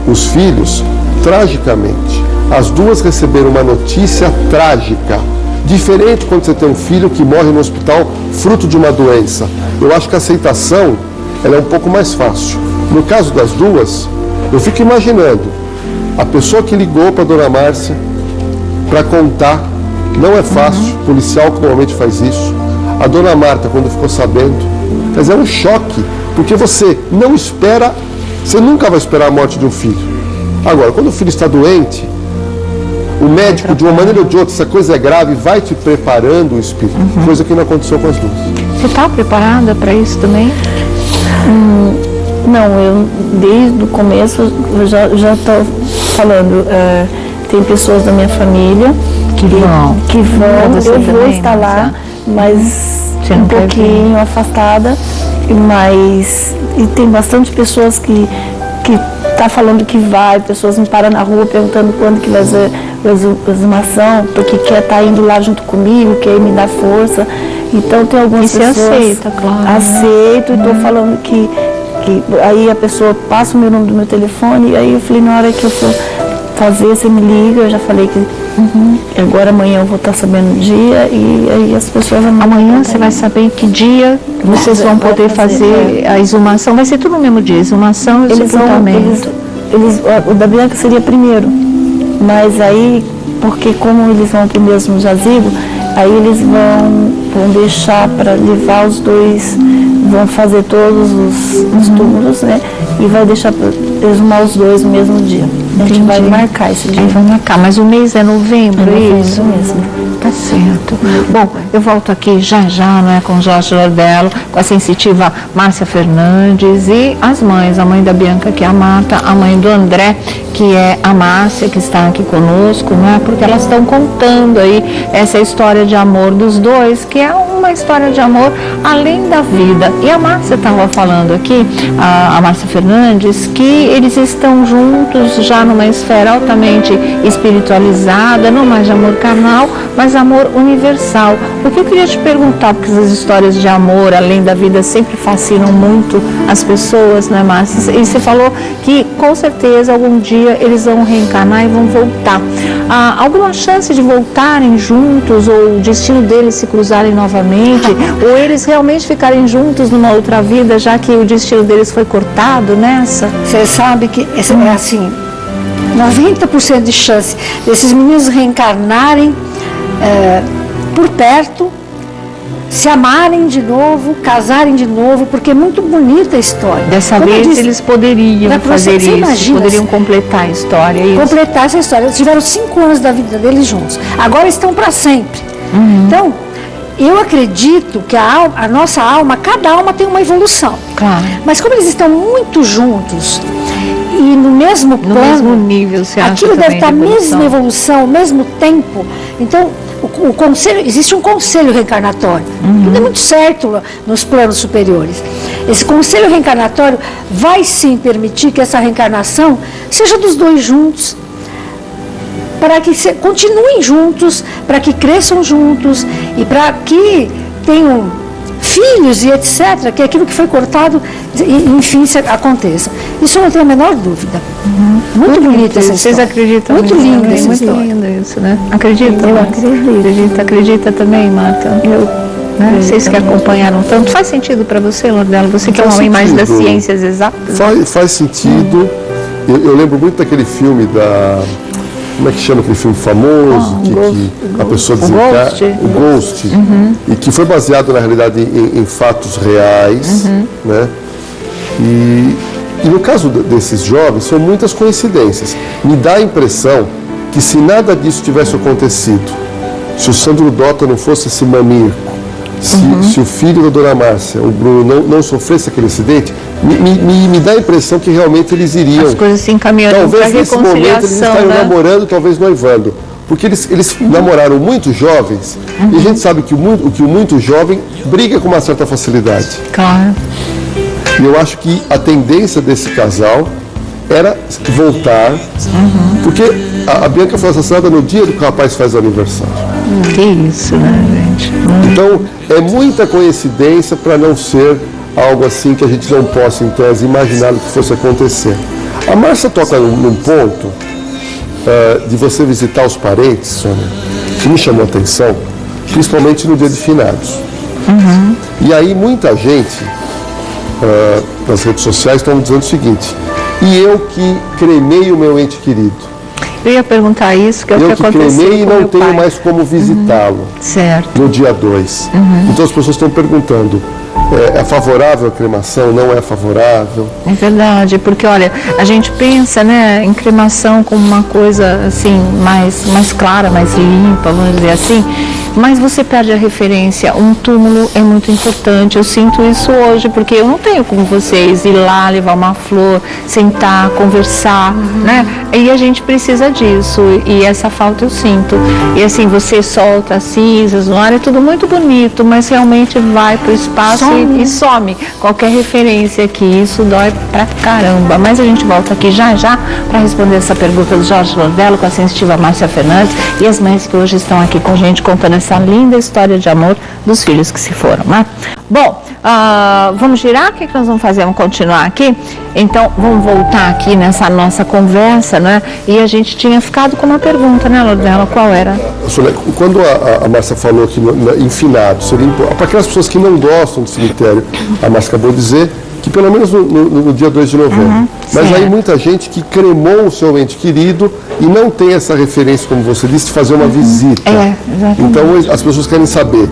os filhos tragicamente. As duas receberam uma notícia trágica. Diferente quando você tem um filho que morre no hospital fruto de uma doença. Eu acho que a aceitação ela é um pouco mais fácil. No caso das duas, eu fico imaginando a pessoa que ligou para a dona Márcia para contar, não é fácil, o policial que normalmente faz isso. A dona Marta, quando ficou sabendo, quer dizer, é um choque, porque você não espera, você nunca vai esperar a morte de um filho. Agora, quando o filho está doente, o médico, de uma maneira ou de outra, essa coisa é grave, vai te preparando o espírito, coisa que não aconteceu com as duas.
Você está preparada para isso também?
Não, eu desde o começo eu já estou falando, tem pessoas da minha família que vão, eu vou estar lá, mas um pouquinho afastada, mas e tem bastante pessoas que tá falando que vai, pessoas me param na rua perguntando quando que vai ser a exumação, porque quer estar indo lá junto comigo, quer me dar força. Então tem algumas pessoas...
Você aceita, claro.
Aceito, e estou falando que aí a pessoa passa o meu número do meu telefone, e aí eu falei, na hora que eu for fazer, você me liga, eu já falei que agora amanhã eu vou estar sabendo o dia e aí as pessoas...
Amanhã você vai saber que dia vocês vão poder fazer a exumação. Vai ser tudo no mesmo dia, exumação e sepultamento.
O da Bianca seria primeiro, mas aí, porque como eles vão para o mesmo jazigo, aí eles vão deixar para levar os dois, vão fazer todos os túmulos, né? E vai deixar para exumar os dois no mesmo dia. A gente vai marcar esse dia.
Vai marcar, mas o mês é novembro, isso
mesmo.
Tá certo. Bom, eu volto aqui já, né, com Jorge Lordello, com a sensitiva Márcia Fernandes e as mães, a mãe da Bianca, que é a Marta, a mãe do André, que é a Márcia, que está aqui conosco, né, porque elas estão contando aí essa história de amor dos dois, que é uma história de amor além da vida. E a Márcia estava falando aqui, a Márcia Fernandes, que eles estão juntos já numa esfera altamente espiritualizada, não mais de amor carnal, mas amor universal. O que eu queria te perguntar, porque essas histórias de amor além da vida sempre fascinam muito as pessoas, né, Márcia? E você falou que com certeza algum dia eles vão reencarnar e vão voltar. Há alguma chance de voltarem juntos ou o destino deles se cruzarem novamente? Ou eles realmente ficarem juntos numa outra vida, já que o destino deles foi cortado nessa?
Você sabe que é assim, 90% de chance desses meninos reencarnarem por perto, se amarem de novo, casarem de novo, porque é muito bonita a história.
Dessa vez eles poderiam fazer isso, imagina, poderiam completar a história. Isso.
Completar essa história. Eles tiveram 5 anos da vida deles juntos. Agora estão para sempre. Então, eu acredito que a nossa alma, cada alma tem uma evolução.
Claro.
Mas como eles estão muito juntos e no mesmo plano,
no mesmo nível, você acha
aquilo deve estar a mesma evolução, o mesmo tempo. Então, o conselho, existe um conselho reencarnatório. Tudo é muito certo nos planos superiores. Esse conselho reencarnatório vai sim permitir que essa reencarnação seja dos dois juntos, para que continuem juntos, para que cresçam juntos e para que tenham filhos e etc., que aquilo que foi cortado, enfim, aconteça. Isso eu não tenho a menor dúvida. Muito bonita essa história.
Vocês acreditam?
Muito linda essa história.
Muito linda isso, né? Acredita?
Eu acredito.
Acredita também, Marta? Né? Vocês que acompanharam tanto. Faz sentido para você, Lordello? Você que é um homem mais das ciências exatas?
Faz sentido. Eu lembro muito daquele filme como é que chama aquele filme famoso, que a pessoa desencarna? O Ghost. E que foi baseado, na realidade, em fatos reais, né? E no caso desses jovens, são muitas coincidências. Me dá a impressão que se nada disso tivesse acontecido, se o Sandro Dota não fosse esse maníaco, se o filho da Dona Márcia, o Bruno, não sofresse aquele acidente, me dá a impressão que realmente eles iriam...
As coisas se encaminhando para a reconciliação,
talvez nesse momento eles estariam namorando, talvez noivando. Porque eles namoraram muito jovens, e a gente sabe que o muito jovem briga com uma certa facilidade.
Claro.
E eu acho que a tendência desse casal era voltar, porque a Bianca foi assassinada no dia que o rapaz faz o aniversário.
Que isso, né, gente?
Então, é muita coincidência para não ser algo assim que a gente não possa, em tese, imaginar o que fosse acontecer. A Márcia toca num ponto de você visitar os parentes, Sônia, que me chamou a atenção, principalmente no dia de finados. E aí muita gente nas redes sociais estão dizendo o seguinte: e eu que cremei o meu ente querido?
Eu ia perguntar isso, que é o que aconteceu com meu pai. Eu que cremei e não tenho mais como visitá-lo no dia 2. Então as pessoas estão perguntando, é favorável a cremação, não é favorável? É verdade, porque olha, a gente pensa, né, em cremação como uma coisa assim, mais clara, mais limpa, vamos dizer assim, mas você perde a referência. Um túmulo é muito importante, eu sinto isso hoje, porque eu não tenho como vocês ir lá, levar uma flor, sentar, conversar, né? E a gente precisa disso, e essa falta eu sinto. E assim, você solta as cinzas no ar, é tudo muito bonito, mas realmente vai para o espaço e some qualquer referência aqui. Isso dói pra caramba. Mas a gente volta aqui já para responder essa pergunta do Jorge Lordello com a sensitiva Márcia Fernandes e as mães que hoje estão aqui com a gente contando essa linda história de amor dos filhos que se foram, né? Bom, vamos girar? O que nós vamos fazer? Vamos continuar aqui? Então, vamos voltar aqui nessa nossa conversa, né? E a gente tinha ficado com uma pergunta, né, Lourdela? Qual era?
Quando a Márcia falou que em finado, seria para aquelas pessoas que não gostam do cemitério, a Márcia acabou de dizer que pelo menos no dia 2 de novembro. Mas
certo.
aí muita gente que cremou o seu ente querido e não tem essa referência, como você disse, de fazer uma visita.
Exatamente.
Então as pessoas querem saber,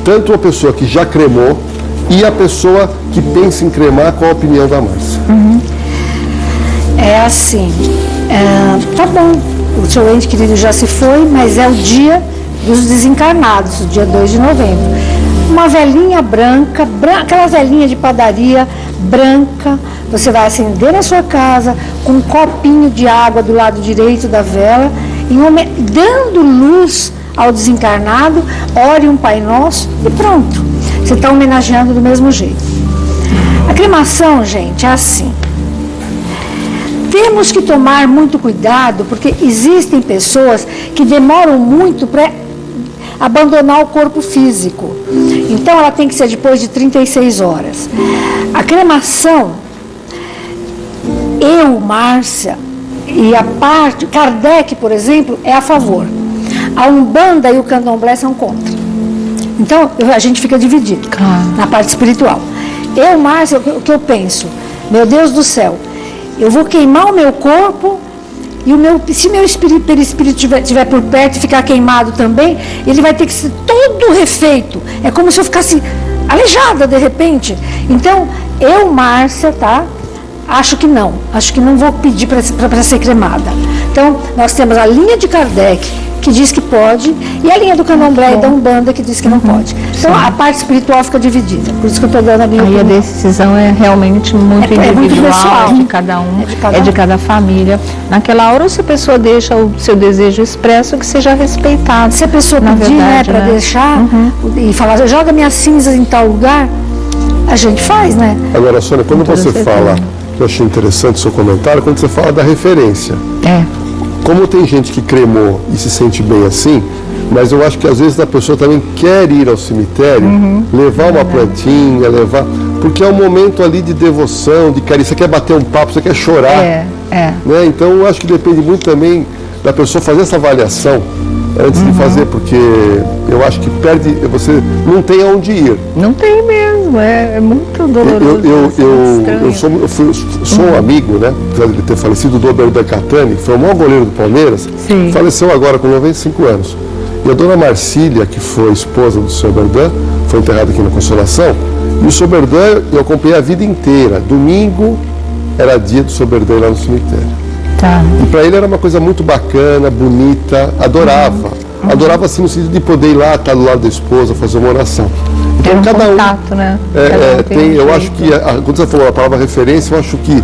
tanto a pessoa que já cremou e a pessoa que pensa em cremar, qual a opinião da Márcia?
É assim, tá bom, o seu ente querido já se foi, mas é o dia dos desencarnados, o dia 2 de novembro. Uma velinha branca, aquela velinha de padaria branca, você vai acender na sua casa com um copinho de água do lado direito da vela, dando luz ao desencarnado, ore um Pai Nosso e pronto. Você está homenageando do mesmo jeito. A cremação, gente, é assim. Temos que tomar muito cuidado, porque existem pessoas que demoram muito para abandonar o corpo físico. Então, ela tem que ser depois de 36 horas. A cremação, Márcia, e a parte, Kardec, por exemplo, é a favor. A Umbanda e o Candomblé são contra. Então, a gente fica dividido na parte espiritual. Márcia, o que eu penso? Meu Deus do céu, eu vou queimar o meu corpo e se meu perispírito estiver por perto e ficar queimado também, ele vai ter que ser todo refeito. É como se eu ficasse aleijada de repente. Então, Márcia, tá? Acho que não vou pedir para ser cremada. Então, nós temos a linha de Kardec, que diz que pode, e a linha do Candomblé e da Umbanda, que diz que não pode. Então, a parte espiritual fica dividida. Por isso que eu estou dando a minha opinião.
Aí a decisão é realmente muito individual,
pessoal.
de cada um, de cada família. Naquela hora, ou se a pessoa deixa o seu desejo expresso, que seja respeitado.
Se a pessoa pedir,
verdade,
para deixar, e falar, joga minhas cinzas em tal lugar, a gente faz, né?
Agora, Sônia, quando você fala, que eu achei interessante o seu comentário, quando você fala da referência. Como tem gente que cremou e se sente bem assim, mas eu acho que às vezes a pessoa também quer ir ao cemitério, levar uma plantinha, porque é um momento ali de devoção, de carinho. Você quer bater um papo, você quer chorar. Né? Então eu acho que depende muito também da pessoa fazer essa avaliação antes de fazer, porque eu acho que você não tem aonde ir.
Não tem mesmo, é muito doloroso.
Eu sou um amigo, né, apesar de ele ter falecido, do Oberdan Catani, que foi o maior goleiro do Palmeiras.
Sim.
Faleceu agora com 95 anos. E a dona Marcília, que foi esposa do seu Oberdan, foi enterrada aqui na Consolação, e o seu Oberdan eu acompanhei a vida inteira. Domingo era dia do seu Oberdan lá no cemitério. E para ele era uma coisa muito bacana, bonita, adorava. Adorava assim no sentido de poder ir lá, estar do lado da esposa, fazer uma oração. Então cada
contato, né?
Eu acho que, quando você falou a palavra referência, eu acho que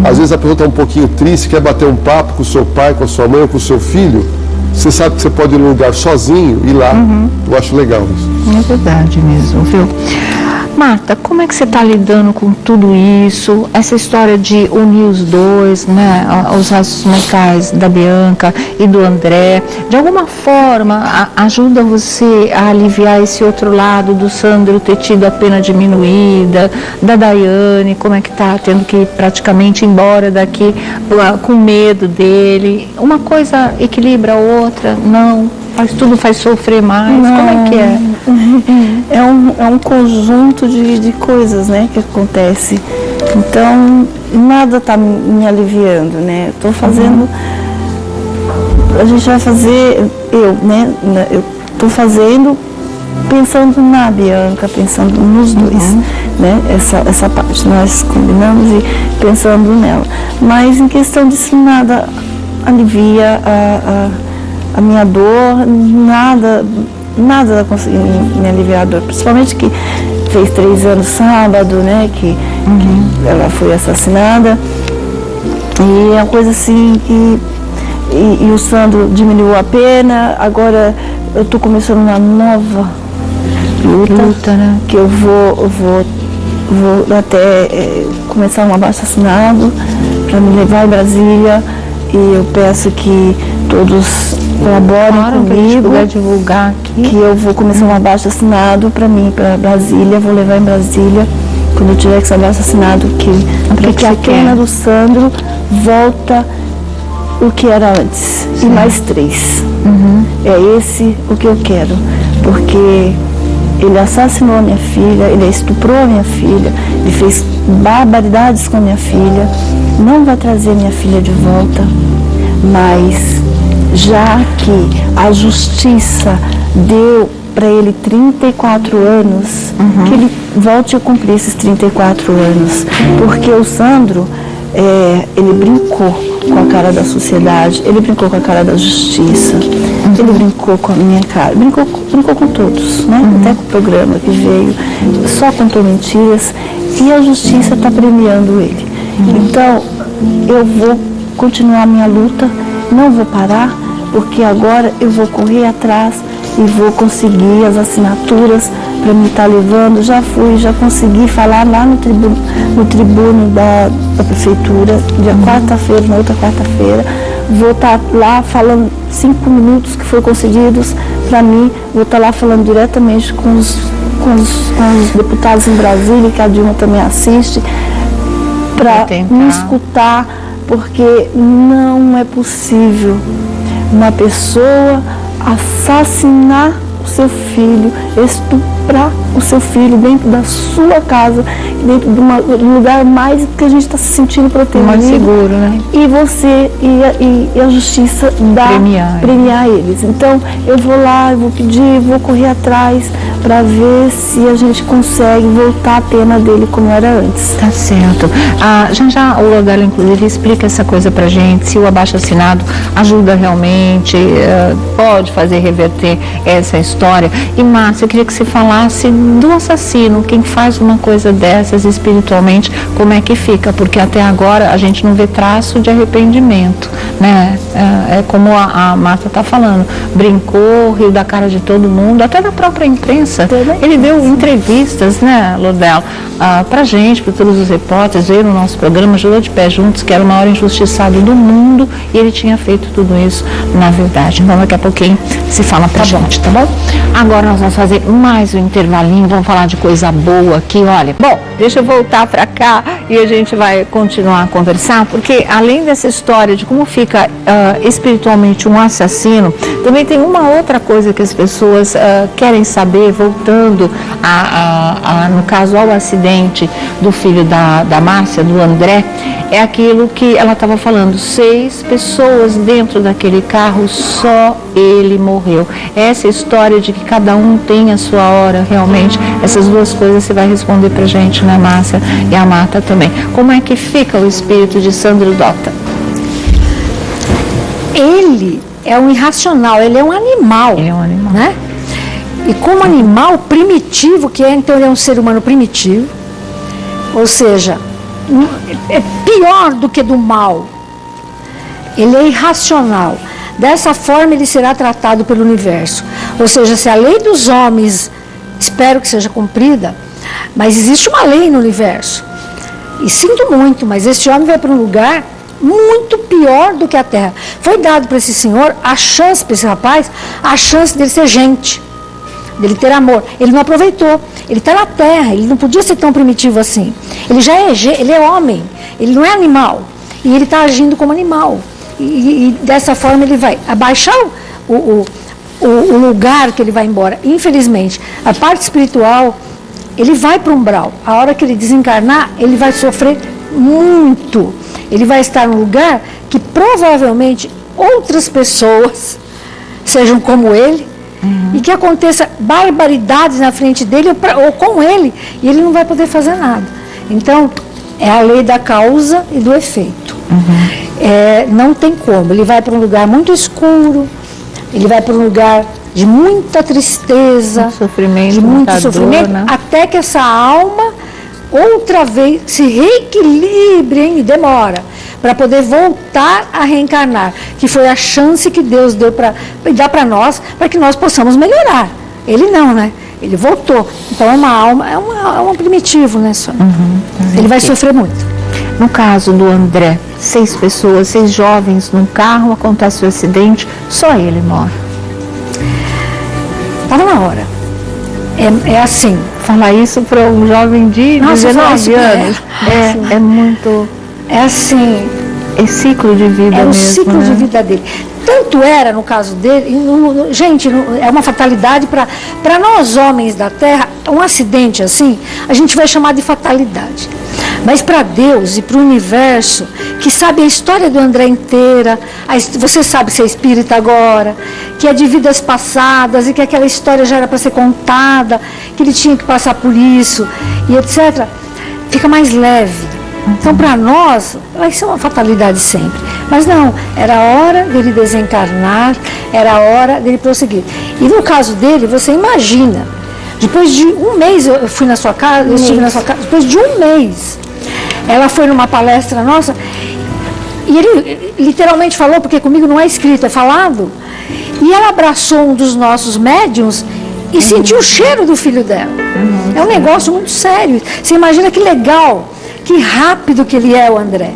às vezes a pessoa está um pouquinho triste, quer bater um papo com o seu pai, com a sua mãe ou com o seu filho, você sabe que você pode ir num lugar sozinho, ir lá. Eu acho legal isso.
É verdade mesmo, viu? Marta, como é que você está lidando com tudo isso? Essa história de unir os dois, né? Os restos mortais da Bianca e do André, de alguma forma ajuda você a aliviar esse outro lado do Sandro ter tido a pena diminuída, da Daiane, como é que está tendo que ir praticamente embora daqui com medo dele? Uma coisa equilibra a outra? Não? Tudo faz sofrer mais? Não. Como é que é?
É um conjunto de coisas, né, que acontece. Então, nada está me aliviando, né? Estou fazendo... A gente vai fazer... Eu estou fazendo pensando na Bianca, pensando nos dois, né? Essa parte nós combinamos e pensando nela. Mas em questão disso, nada alivia a minha dor, nada conseguiu me aliviar a dor, principalmente que fez 3 anos sábado, né, que ela foi assassinada, e é uma coisa assim que e o Sandro diminuiu a pena. Agora eu estou começando uma nova luta, né, que eu vou até começar um abaixo-assinado para me levar em Brasília, e eu peço que todos colaborem comigo,
divulgar aqui.
Que eu vou começar um abaixo-assinado para mim, para Brasília, vou levar em Brasília, quando eu tiver que ser assassinado, para que a pena do Sandro volta o que era antes. Sim. E mais 3. É esse o que eu quero, porque ele assassinou a minha filha, ele estuprou a minha filha, ele fez barbaridades com a minha filha, não vai trazer minha filha de volta, mas já que a justiça deu para ele 34 anos, que ele volte a cumprir esses 34 anos, porque o Sandro, ele brincou com a cara da sociedade, ele brincou com a cara da justiça, ele brincou com a minha cara, brincou com todos, né? Até com o programa que veio, só contou mentiras, e a justiça está premiando ele. Então, eu vou continuar a minha luta, não vou parar, porque agora eu vou correr atrás e vou conseguir as assinaturas para me estar levando. Já consegui falar lá no tribuno da prefeitura, dia quarta-feira, na outra quarta-feira. Vou estar lá falando 5 minutos que foram concedidos para mim, vou estar lá falando diretamente com os deputados em Brasília, que a Dilma também assiste, para me escutar, porque não é possível uma pessoa assassinar o seu filho, estuprar o seu filho dentro da sua casa, dentro de um lugar mais que a gente está se sentindo protegido.
Mais seguro, né?
E você e a justiça premiar eles. Então, eu vou lá, eu vou pedir, vou correr atrás para ver se a gente consegue voltar a pena dele como era antes.
Tá certo. Já o Lodelo, inclusive, explica essa coisa pra gente, se o abaixo-assinado ajuda realmente, pode fazer reverter essa história. E, Márcia, eu queria que você falasse do assassino, quem faz uma coisa dessas espiritualmente, como é que fica? Porque até agora a gente não vê traço de arrependimento, né? É como a Marta está falando, brincou, riu da cara de todo mundo, até da própria imprensa. Ele deu entrevistas, né, Lodelo, pra gente, para todos os repórteres, veio no nosso programa, Jurou de Pé Juntos, que era o maior injustiçado do mundo, e ele tinha feito tudo isso na verdade. Então daqui a pouquinho se fala pra gente, tá bom? Agora nós vamos fazer mais um intervalinho, vamos falar de coisa boa aqui, olha. Bom, deixa eu voltar pra cá e a gente vai continuar a conversar, porque além dessa história de como fica espiritualmente um assassino, também tem uma outra coisa que as pessoas querem saber, voltando no caso ao acidente do filho da Márcia, do André, é aquilo que ela estava falando, 6 pessoas dentro daquele carro, só ele morreu. Essa história de que cada um tem a sua hora, realmente, essas duas coisas você vai responder pra gente, né, Márcia? E a Marta também. Como é que fica o espírito de Sandro Dota?
Ele é um irracional, ele é um animal.
Ele é um animal.
Né? E como animal primitivo que é, então ele é um ser humano primitivo, ou seja, é pior do que do mal. Ele é irracional. Dessa forma ele será tratado pelo universo. Ou seja, se a lei dos homens, espero que seja cumprida, mas existe uma lei no universo. E sinto muito, mas este homem vai para um lugar muito pior do que a Terra. Foi dado para esse senhor a chance, para esse rapaz, a chance dele ser gente, dele ter amor. Ele não aproveitou. Ele está na Terra, ele não podia ser tão primitivo assim. Ele já é, ele é homem, ele não é animal. E ele está agindo como animal. E dessa forma ele vai abaixar o lugar que ele vai embora. Infelizmente, a parte espiritual, ele vai para o umbral. A hora que ele desencarnar, ele vai sofrer muito. Ele vai estar num lugar que provavelmente outras pessoas sejam como ele, e que aconteça barbaridades na frente dele ou com ele, e ele não vai poder fazer nada. Então, é a lei da causa e do efeito. Não tem como. Ele vai para um lugar muito escuro, ele vai para um lugar de muita tristeza, de muito sofrimento, até que essa alma outra vez se reequilibre, e demora, para poder voltar a reencarnar, que foi a chance que Deus deu para dar para nós, para que nós possamos melhorar. Ele não, né? Ele voltou. Então é uma alma, é um primitivo, né? Ele vai sofrer muito.
No caso do André, 6 pessoas, 6 jovens num carro, acontece o acidente, só ele morre.
Estava na hora. É assim,
falar isso para um jovem de 19 anos. É muito...
É assim...
É ciclo de vida mesmo,
o ciclo,
né?
de vida dele. Tanto era, no caso dele, gente, é uma fatalidade para nós homens da Terra, um acidente assim, a gente vai chamar de fatalidade. Mas para Deus e para o universo, que sabe a história do André inteira, você sabe ser espírita agora, que é de vidas passadas e que aquela história já era para ser contada, que ele tinha que passar por isso e etc., fica mais leve. Então, para nós, vai ser uma fatalidade sempre. Mas não, era a hora dele desencarnar, era a hora dele prosseguir. E no caso dele, você imagina, depois de um mês, eu fui na sua casa, eu estive na sua casa, depois de um mês, ela foi numa palestra nossa, e ele literalmente falou, porque comigo não é escrito, é falado, e ela abraçou um dos nossos médiuns e sentiu o cheiro do filho dela. É um negócio muito sério. Você imagina que legal, que rápido que ele é, o André.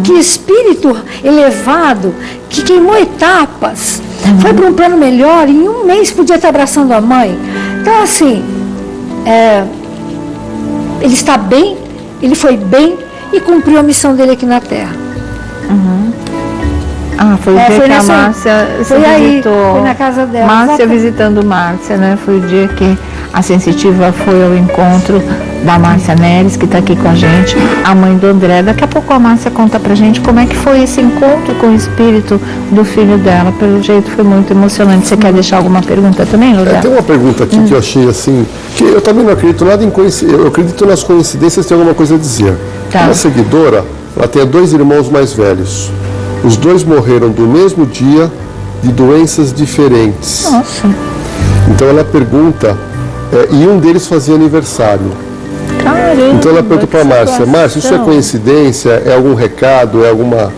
Que espírito elevado, que queimou etapas, foi para um plano melhor e em um mês podia estar abraçando a mãe. Então, assim, ele está bem, ele foi bem e cumpriu a missão dele aqui na Terra.
Foi o dia que a Márcia se visitou.
Foi na casa dela.
Márcia visitando Márcia, né? Foi o dia que a Sensitiva foi ao encontro da Márcia Neres, que está aqui com a gente, a mãe do André. Daqui a pouco a Márcia conta pra gente como é que foi esse encontro com o espírito do filho dela. Pelo jeito foi muito emocionante. Você quer deixar alguma pergunta também, Lourdes?
Tem uma pergunta aqui que eu achei assim, que eu também não acredito nada em coincidência, eu acredito nas coincidências, tem alguma coisa a dizer.
Tá.
Uma seguidora, ela tem 2 irmãos mais velhos. Os 2 morreram do mesmo dia de doenças diferentes.
Nossa.
Então ela pergunta, e um deles fazia aniversário.
Caramba,
Então ela pergunta para a Márcia, Márcia, isso é coincidência? É algum recado? É alguma...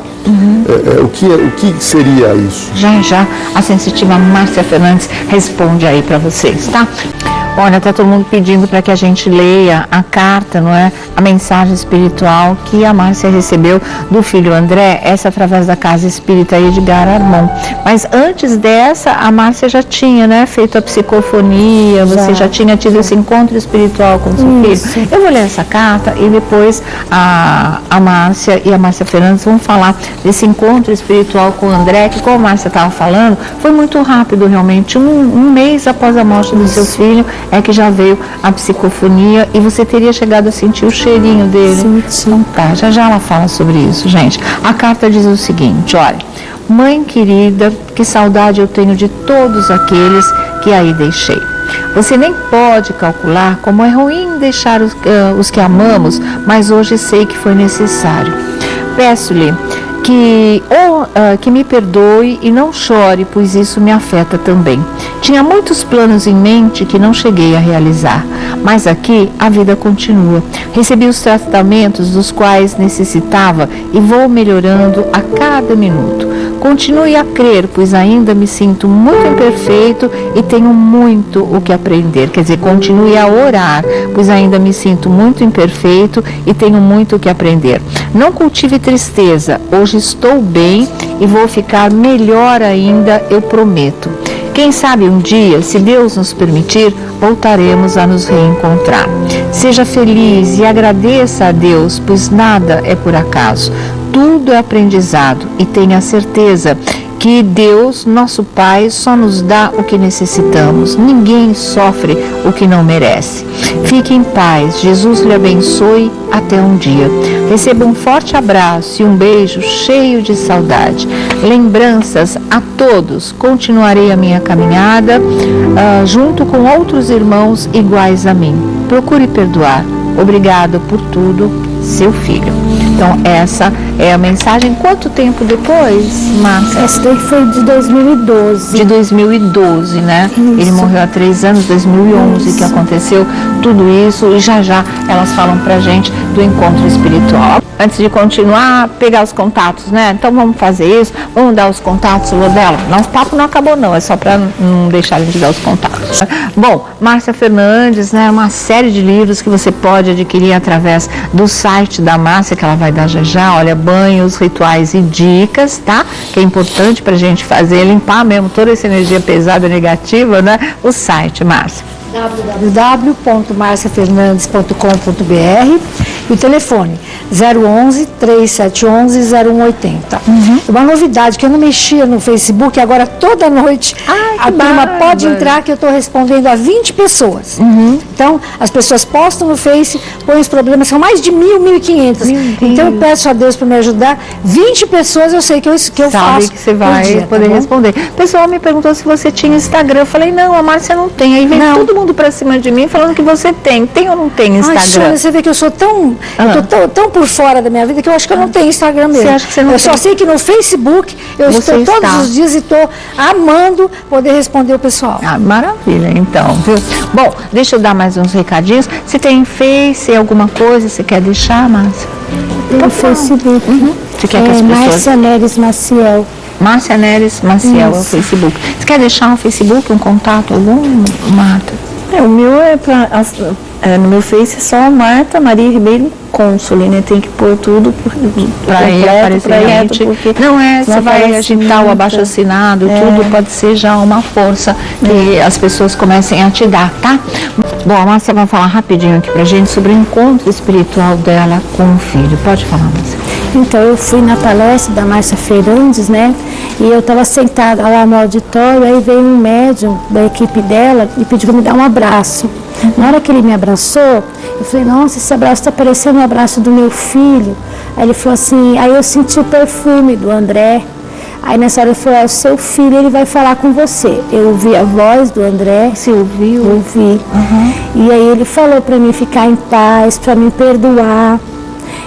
o que seria isso?
Já a Sensitiva Márcia Fernandes responde aí para vocês, tá? Olha, tá todo mundo pedindo para que a gente leia a carta, não é? A mensagem espiritual que a Márcia recebeu do filho André, essa através da Casa Espírita Edgar Armon. Mas antes dessa, a Márcia já tinha, né, feito a psicofonia, você já tinha tido esse encontro espiritual com o seu filho. Eu vou ler essa carta e depois a Márcia e a Márcia Fernandes vão falar desse encontro espiritual com o André, que, como a Márcia estava falando, foi muito rápido realmente. Um mês após a morte do seu filho, é que já veio a psicofonia e você teria chegado a sentir o cheirinho dele. Então tá, já ela fala sobre isso, gente. A carta diz o seguinte, olha: mãe querida, que saudade eu tenho de todos aqueles que aí deixei. Você nem pode calcular como é ruim deixar os que amamos, mas hoje sei que foi necessário. Peço-lhe que me perdoe e não chore, pois isso me afeta também. Tinha muitos planos em mente que não cheguei a realizar, mas aqui a vida continua. Recebi os tratamentos dos quais necessitava e vou melhorando a cada minuto. Continue a crer, pois ainda me sinto muito imperfeito e tenho muito o que aprender. Quer dizer, continue a orar, pois ainda me sinto muito imperfeito e tenho muito o que aprender. Não cultive tristeza, hoje estou bem e vou ficar melhor ainda, eu prometo. Quem sabe um dia, se Deus nos permitir, voltaremos a nos reencontrar. Seja feliz e agradeça a Deus, pois nada é por acaso. Tudo é aprendizado e tenha certeza que Deus, nosso Pai, só nos dá o que necessitamos. Ninguém sofre o que não merece. Fique em paz. Jesus lhe abençoe até um dia. Receba um forte abraço e um beijo cheio de saudade. Lembranças a todos. Continuarei a minha caminhada junto com outros irmãos iguais a mim. Procure perdoar. Obrigada por tudo, seu filho. Então, essa é a mensagem. Quanto tempo depois, Márcia?
Essa daí foi de 2012.
De 2012, né?
Isso.
Ele morreu há 3 anos, 2011,
Isso.
que aconteceu tudo isso. E já elas falam pra gente do encontro espiritual. Antes de continuar, pegar os contatos, né? Então, vamos fazer isso. Vamos dar os contatos, Lodela. Nosso papo não acabou, não. É só para não deixar de dar os contatos. Bom, Márcia Fernandes, né? Uma série de livros que você pode adquirir através do site da Márcia, que ela vai dar já. Olha, banhos, rituais e dicas, tá? Que é importante pra gente fazer, limpar mesmo toda essa energia pesada, negativa, né? O site, Márcia.
www.marciafernandes.com.br e o telefone 011-3711-0180. Uma novidade que eu não mexia no Facebook, agora toda noite a turma pode entrar que eu estou respondendo a 20 pessoas. Então, as pessoas postam no Face, põem os problemas, são mais de 1.500. Então, eu peço a Deus para me ajudar. 20 pessoas eu sei que eu
Sabe
faço.
que você vai poder responder. O pessoal me perguntou se você tinha Instagram. Eu falei, não, a Márcia não tem. Aí veio todo mundo pra cima de mim falando que você tem. Tem ou não tem Instagram?
Ai, Sônia, você vê que eu sou tão, eu tô tão por fora da minha vida que eu acho que eu não tenho Instagram mesmo.
Você acha que você não
eu
tem?
só sei que no Facebook eu
Você
estou todos
está.
os dias e estou amando poder responder o pessoal.
Ah, maravilha, então, viu? Bom, deixa eu dar mais uns recadinhos. Se tem Face, alguma coisa, você quer deixar, Márcia?
Pelo Facebook.
Você quer que as pessoas...
Márcia Neres Maciel.
Márcia Neres Maciel é o Facebook. Você quer deixar no Facebook um contato algum, Marta?
O meu no meu Face é só Marta Maria Ribeiro Cônsole, né? Tem que pôr tudo
Para ele aparecer,
porque
não é, você vai
aparece
agitar o
muito.
abaixo-assinado, tudo pode ser já uma força que as pessoas comecem a te dar, tá? Bom, a Márcia vai falar rapidinho aqui pra gente sobre o encontro espiritual dela com o filho. Pode falar, Márcia.
Então, eu fui na palestra da Márcia Fernandes, né? E eu estava sentada lá no auditório, aí veio um médium da equipe dela e pediu para me dar um abraço. Na hora que ele me abraçou, eu falei, nossa, esse abraço está parecendo um abraço do meu filho. Aí ele falou assim, aí eu senti o perfume do André. Aí nessa hora ele falou, o seu filho, ele vai falar com você. Eu ouvi a voz do André.
Você ouviu?
Ouvi. E aí ele falou para mim ficar em paz, para me perdoar.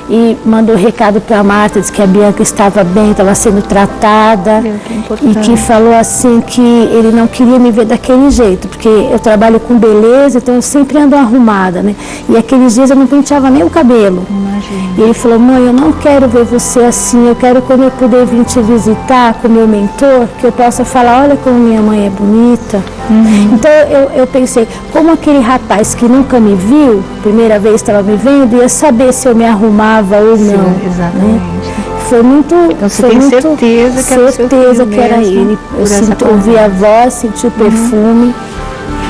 E mandou recado para a Marta, disse que a Bianca estava bem, estava sendo tratada. E que falou assim que ele não queria me ver daquele jeito, porque eu trabalho com beleza, então eu sempre ando arrumada, né? E aqueles dias eu não penteava nem o cabelo.
Imagina.
E ele falou, mãe, eu não quero ver você assim, eu quero quando eu puder vir te visitar com o meu mentor, que eu possa falar, olha como minha mãe é bonita. Então eu pensei, como aquele rapaz que nunca me viu, primeira vez estava me vendo, ia saber se eu me arrumava ou não.
Exatamente.
Foi muito.
Então você
foi
tem
muito,
certeza que era o seu
certeza
filho
que era
mesmo,
ele.
por
Eu
essa
ouvi a voz, senti o perfume.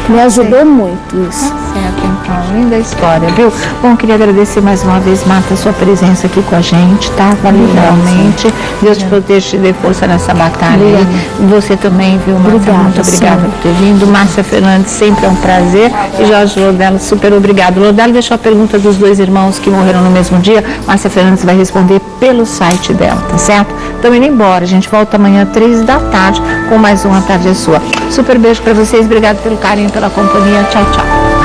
Me ajudou muito isso.
Certo, então, linda história, viu? Bom, queria agradecer mais uma vez, Marta, a sua presença aqui com a gente, tá? Valeu realmente. Deus te proteja e te dê força nessa batalha aí. E você também, viu, Marta?
Obrigada,
Muito obrigada por ter vindo. Márcia Fernandes, sempre é um prazer. E Jorge Lodella, super obrigado. Lodella deixou a pergunta dos dois irmãos que morreram no mesmo dia. Márcia Fernandes vai responder pelo site dela, tá certo? Então, indo embora. A gente volta amanhã, 3 da tarde, com mais uma Tarde é Sua. Super beijo pra vocês. Obrigado pelo carinho, pela companhia. Tchau, tchau.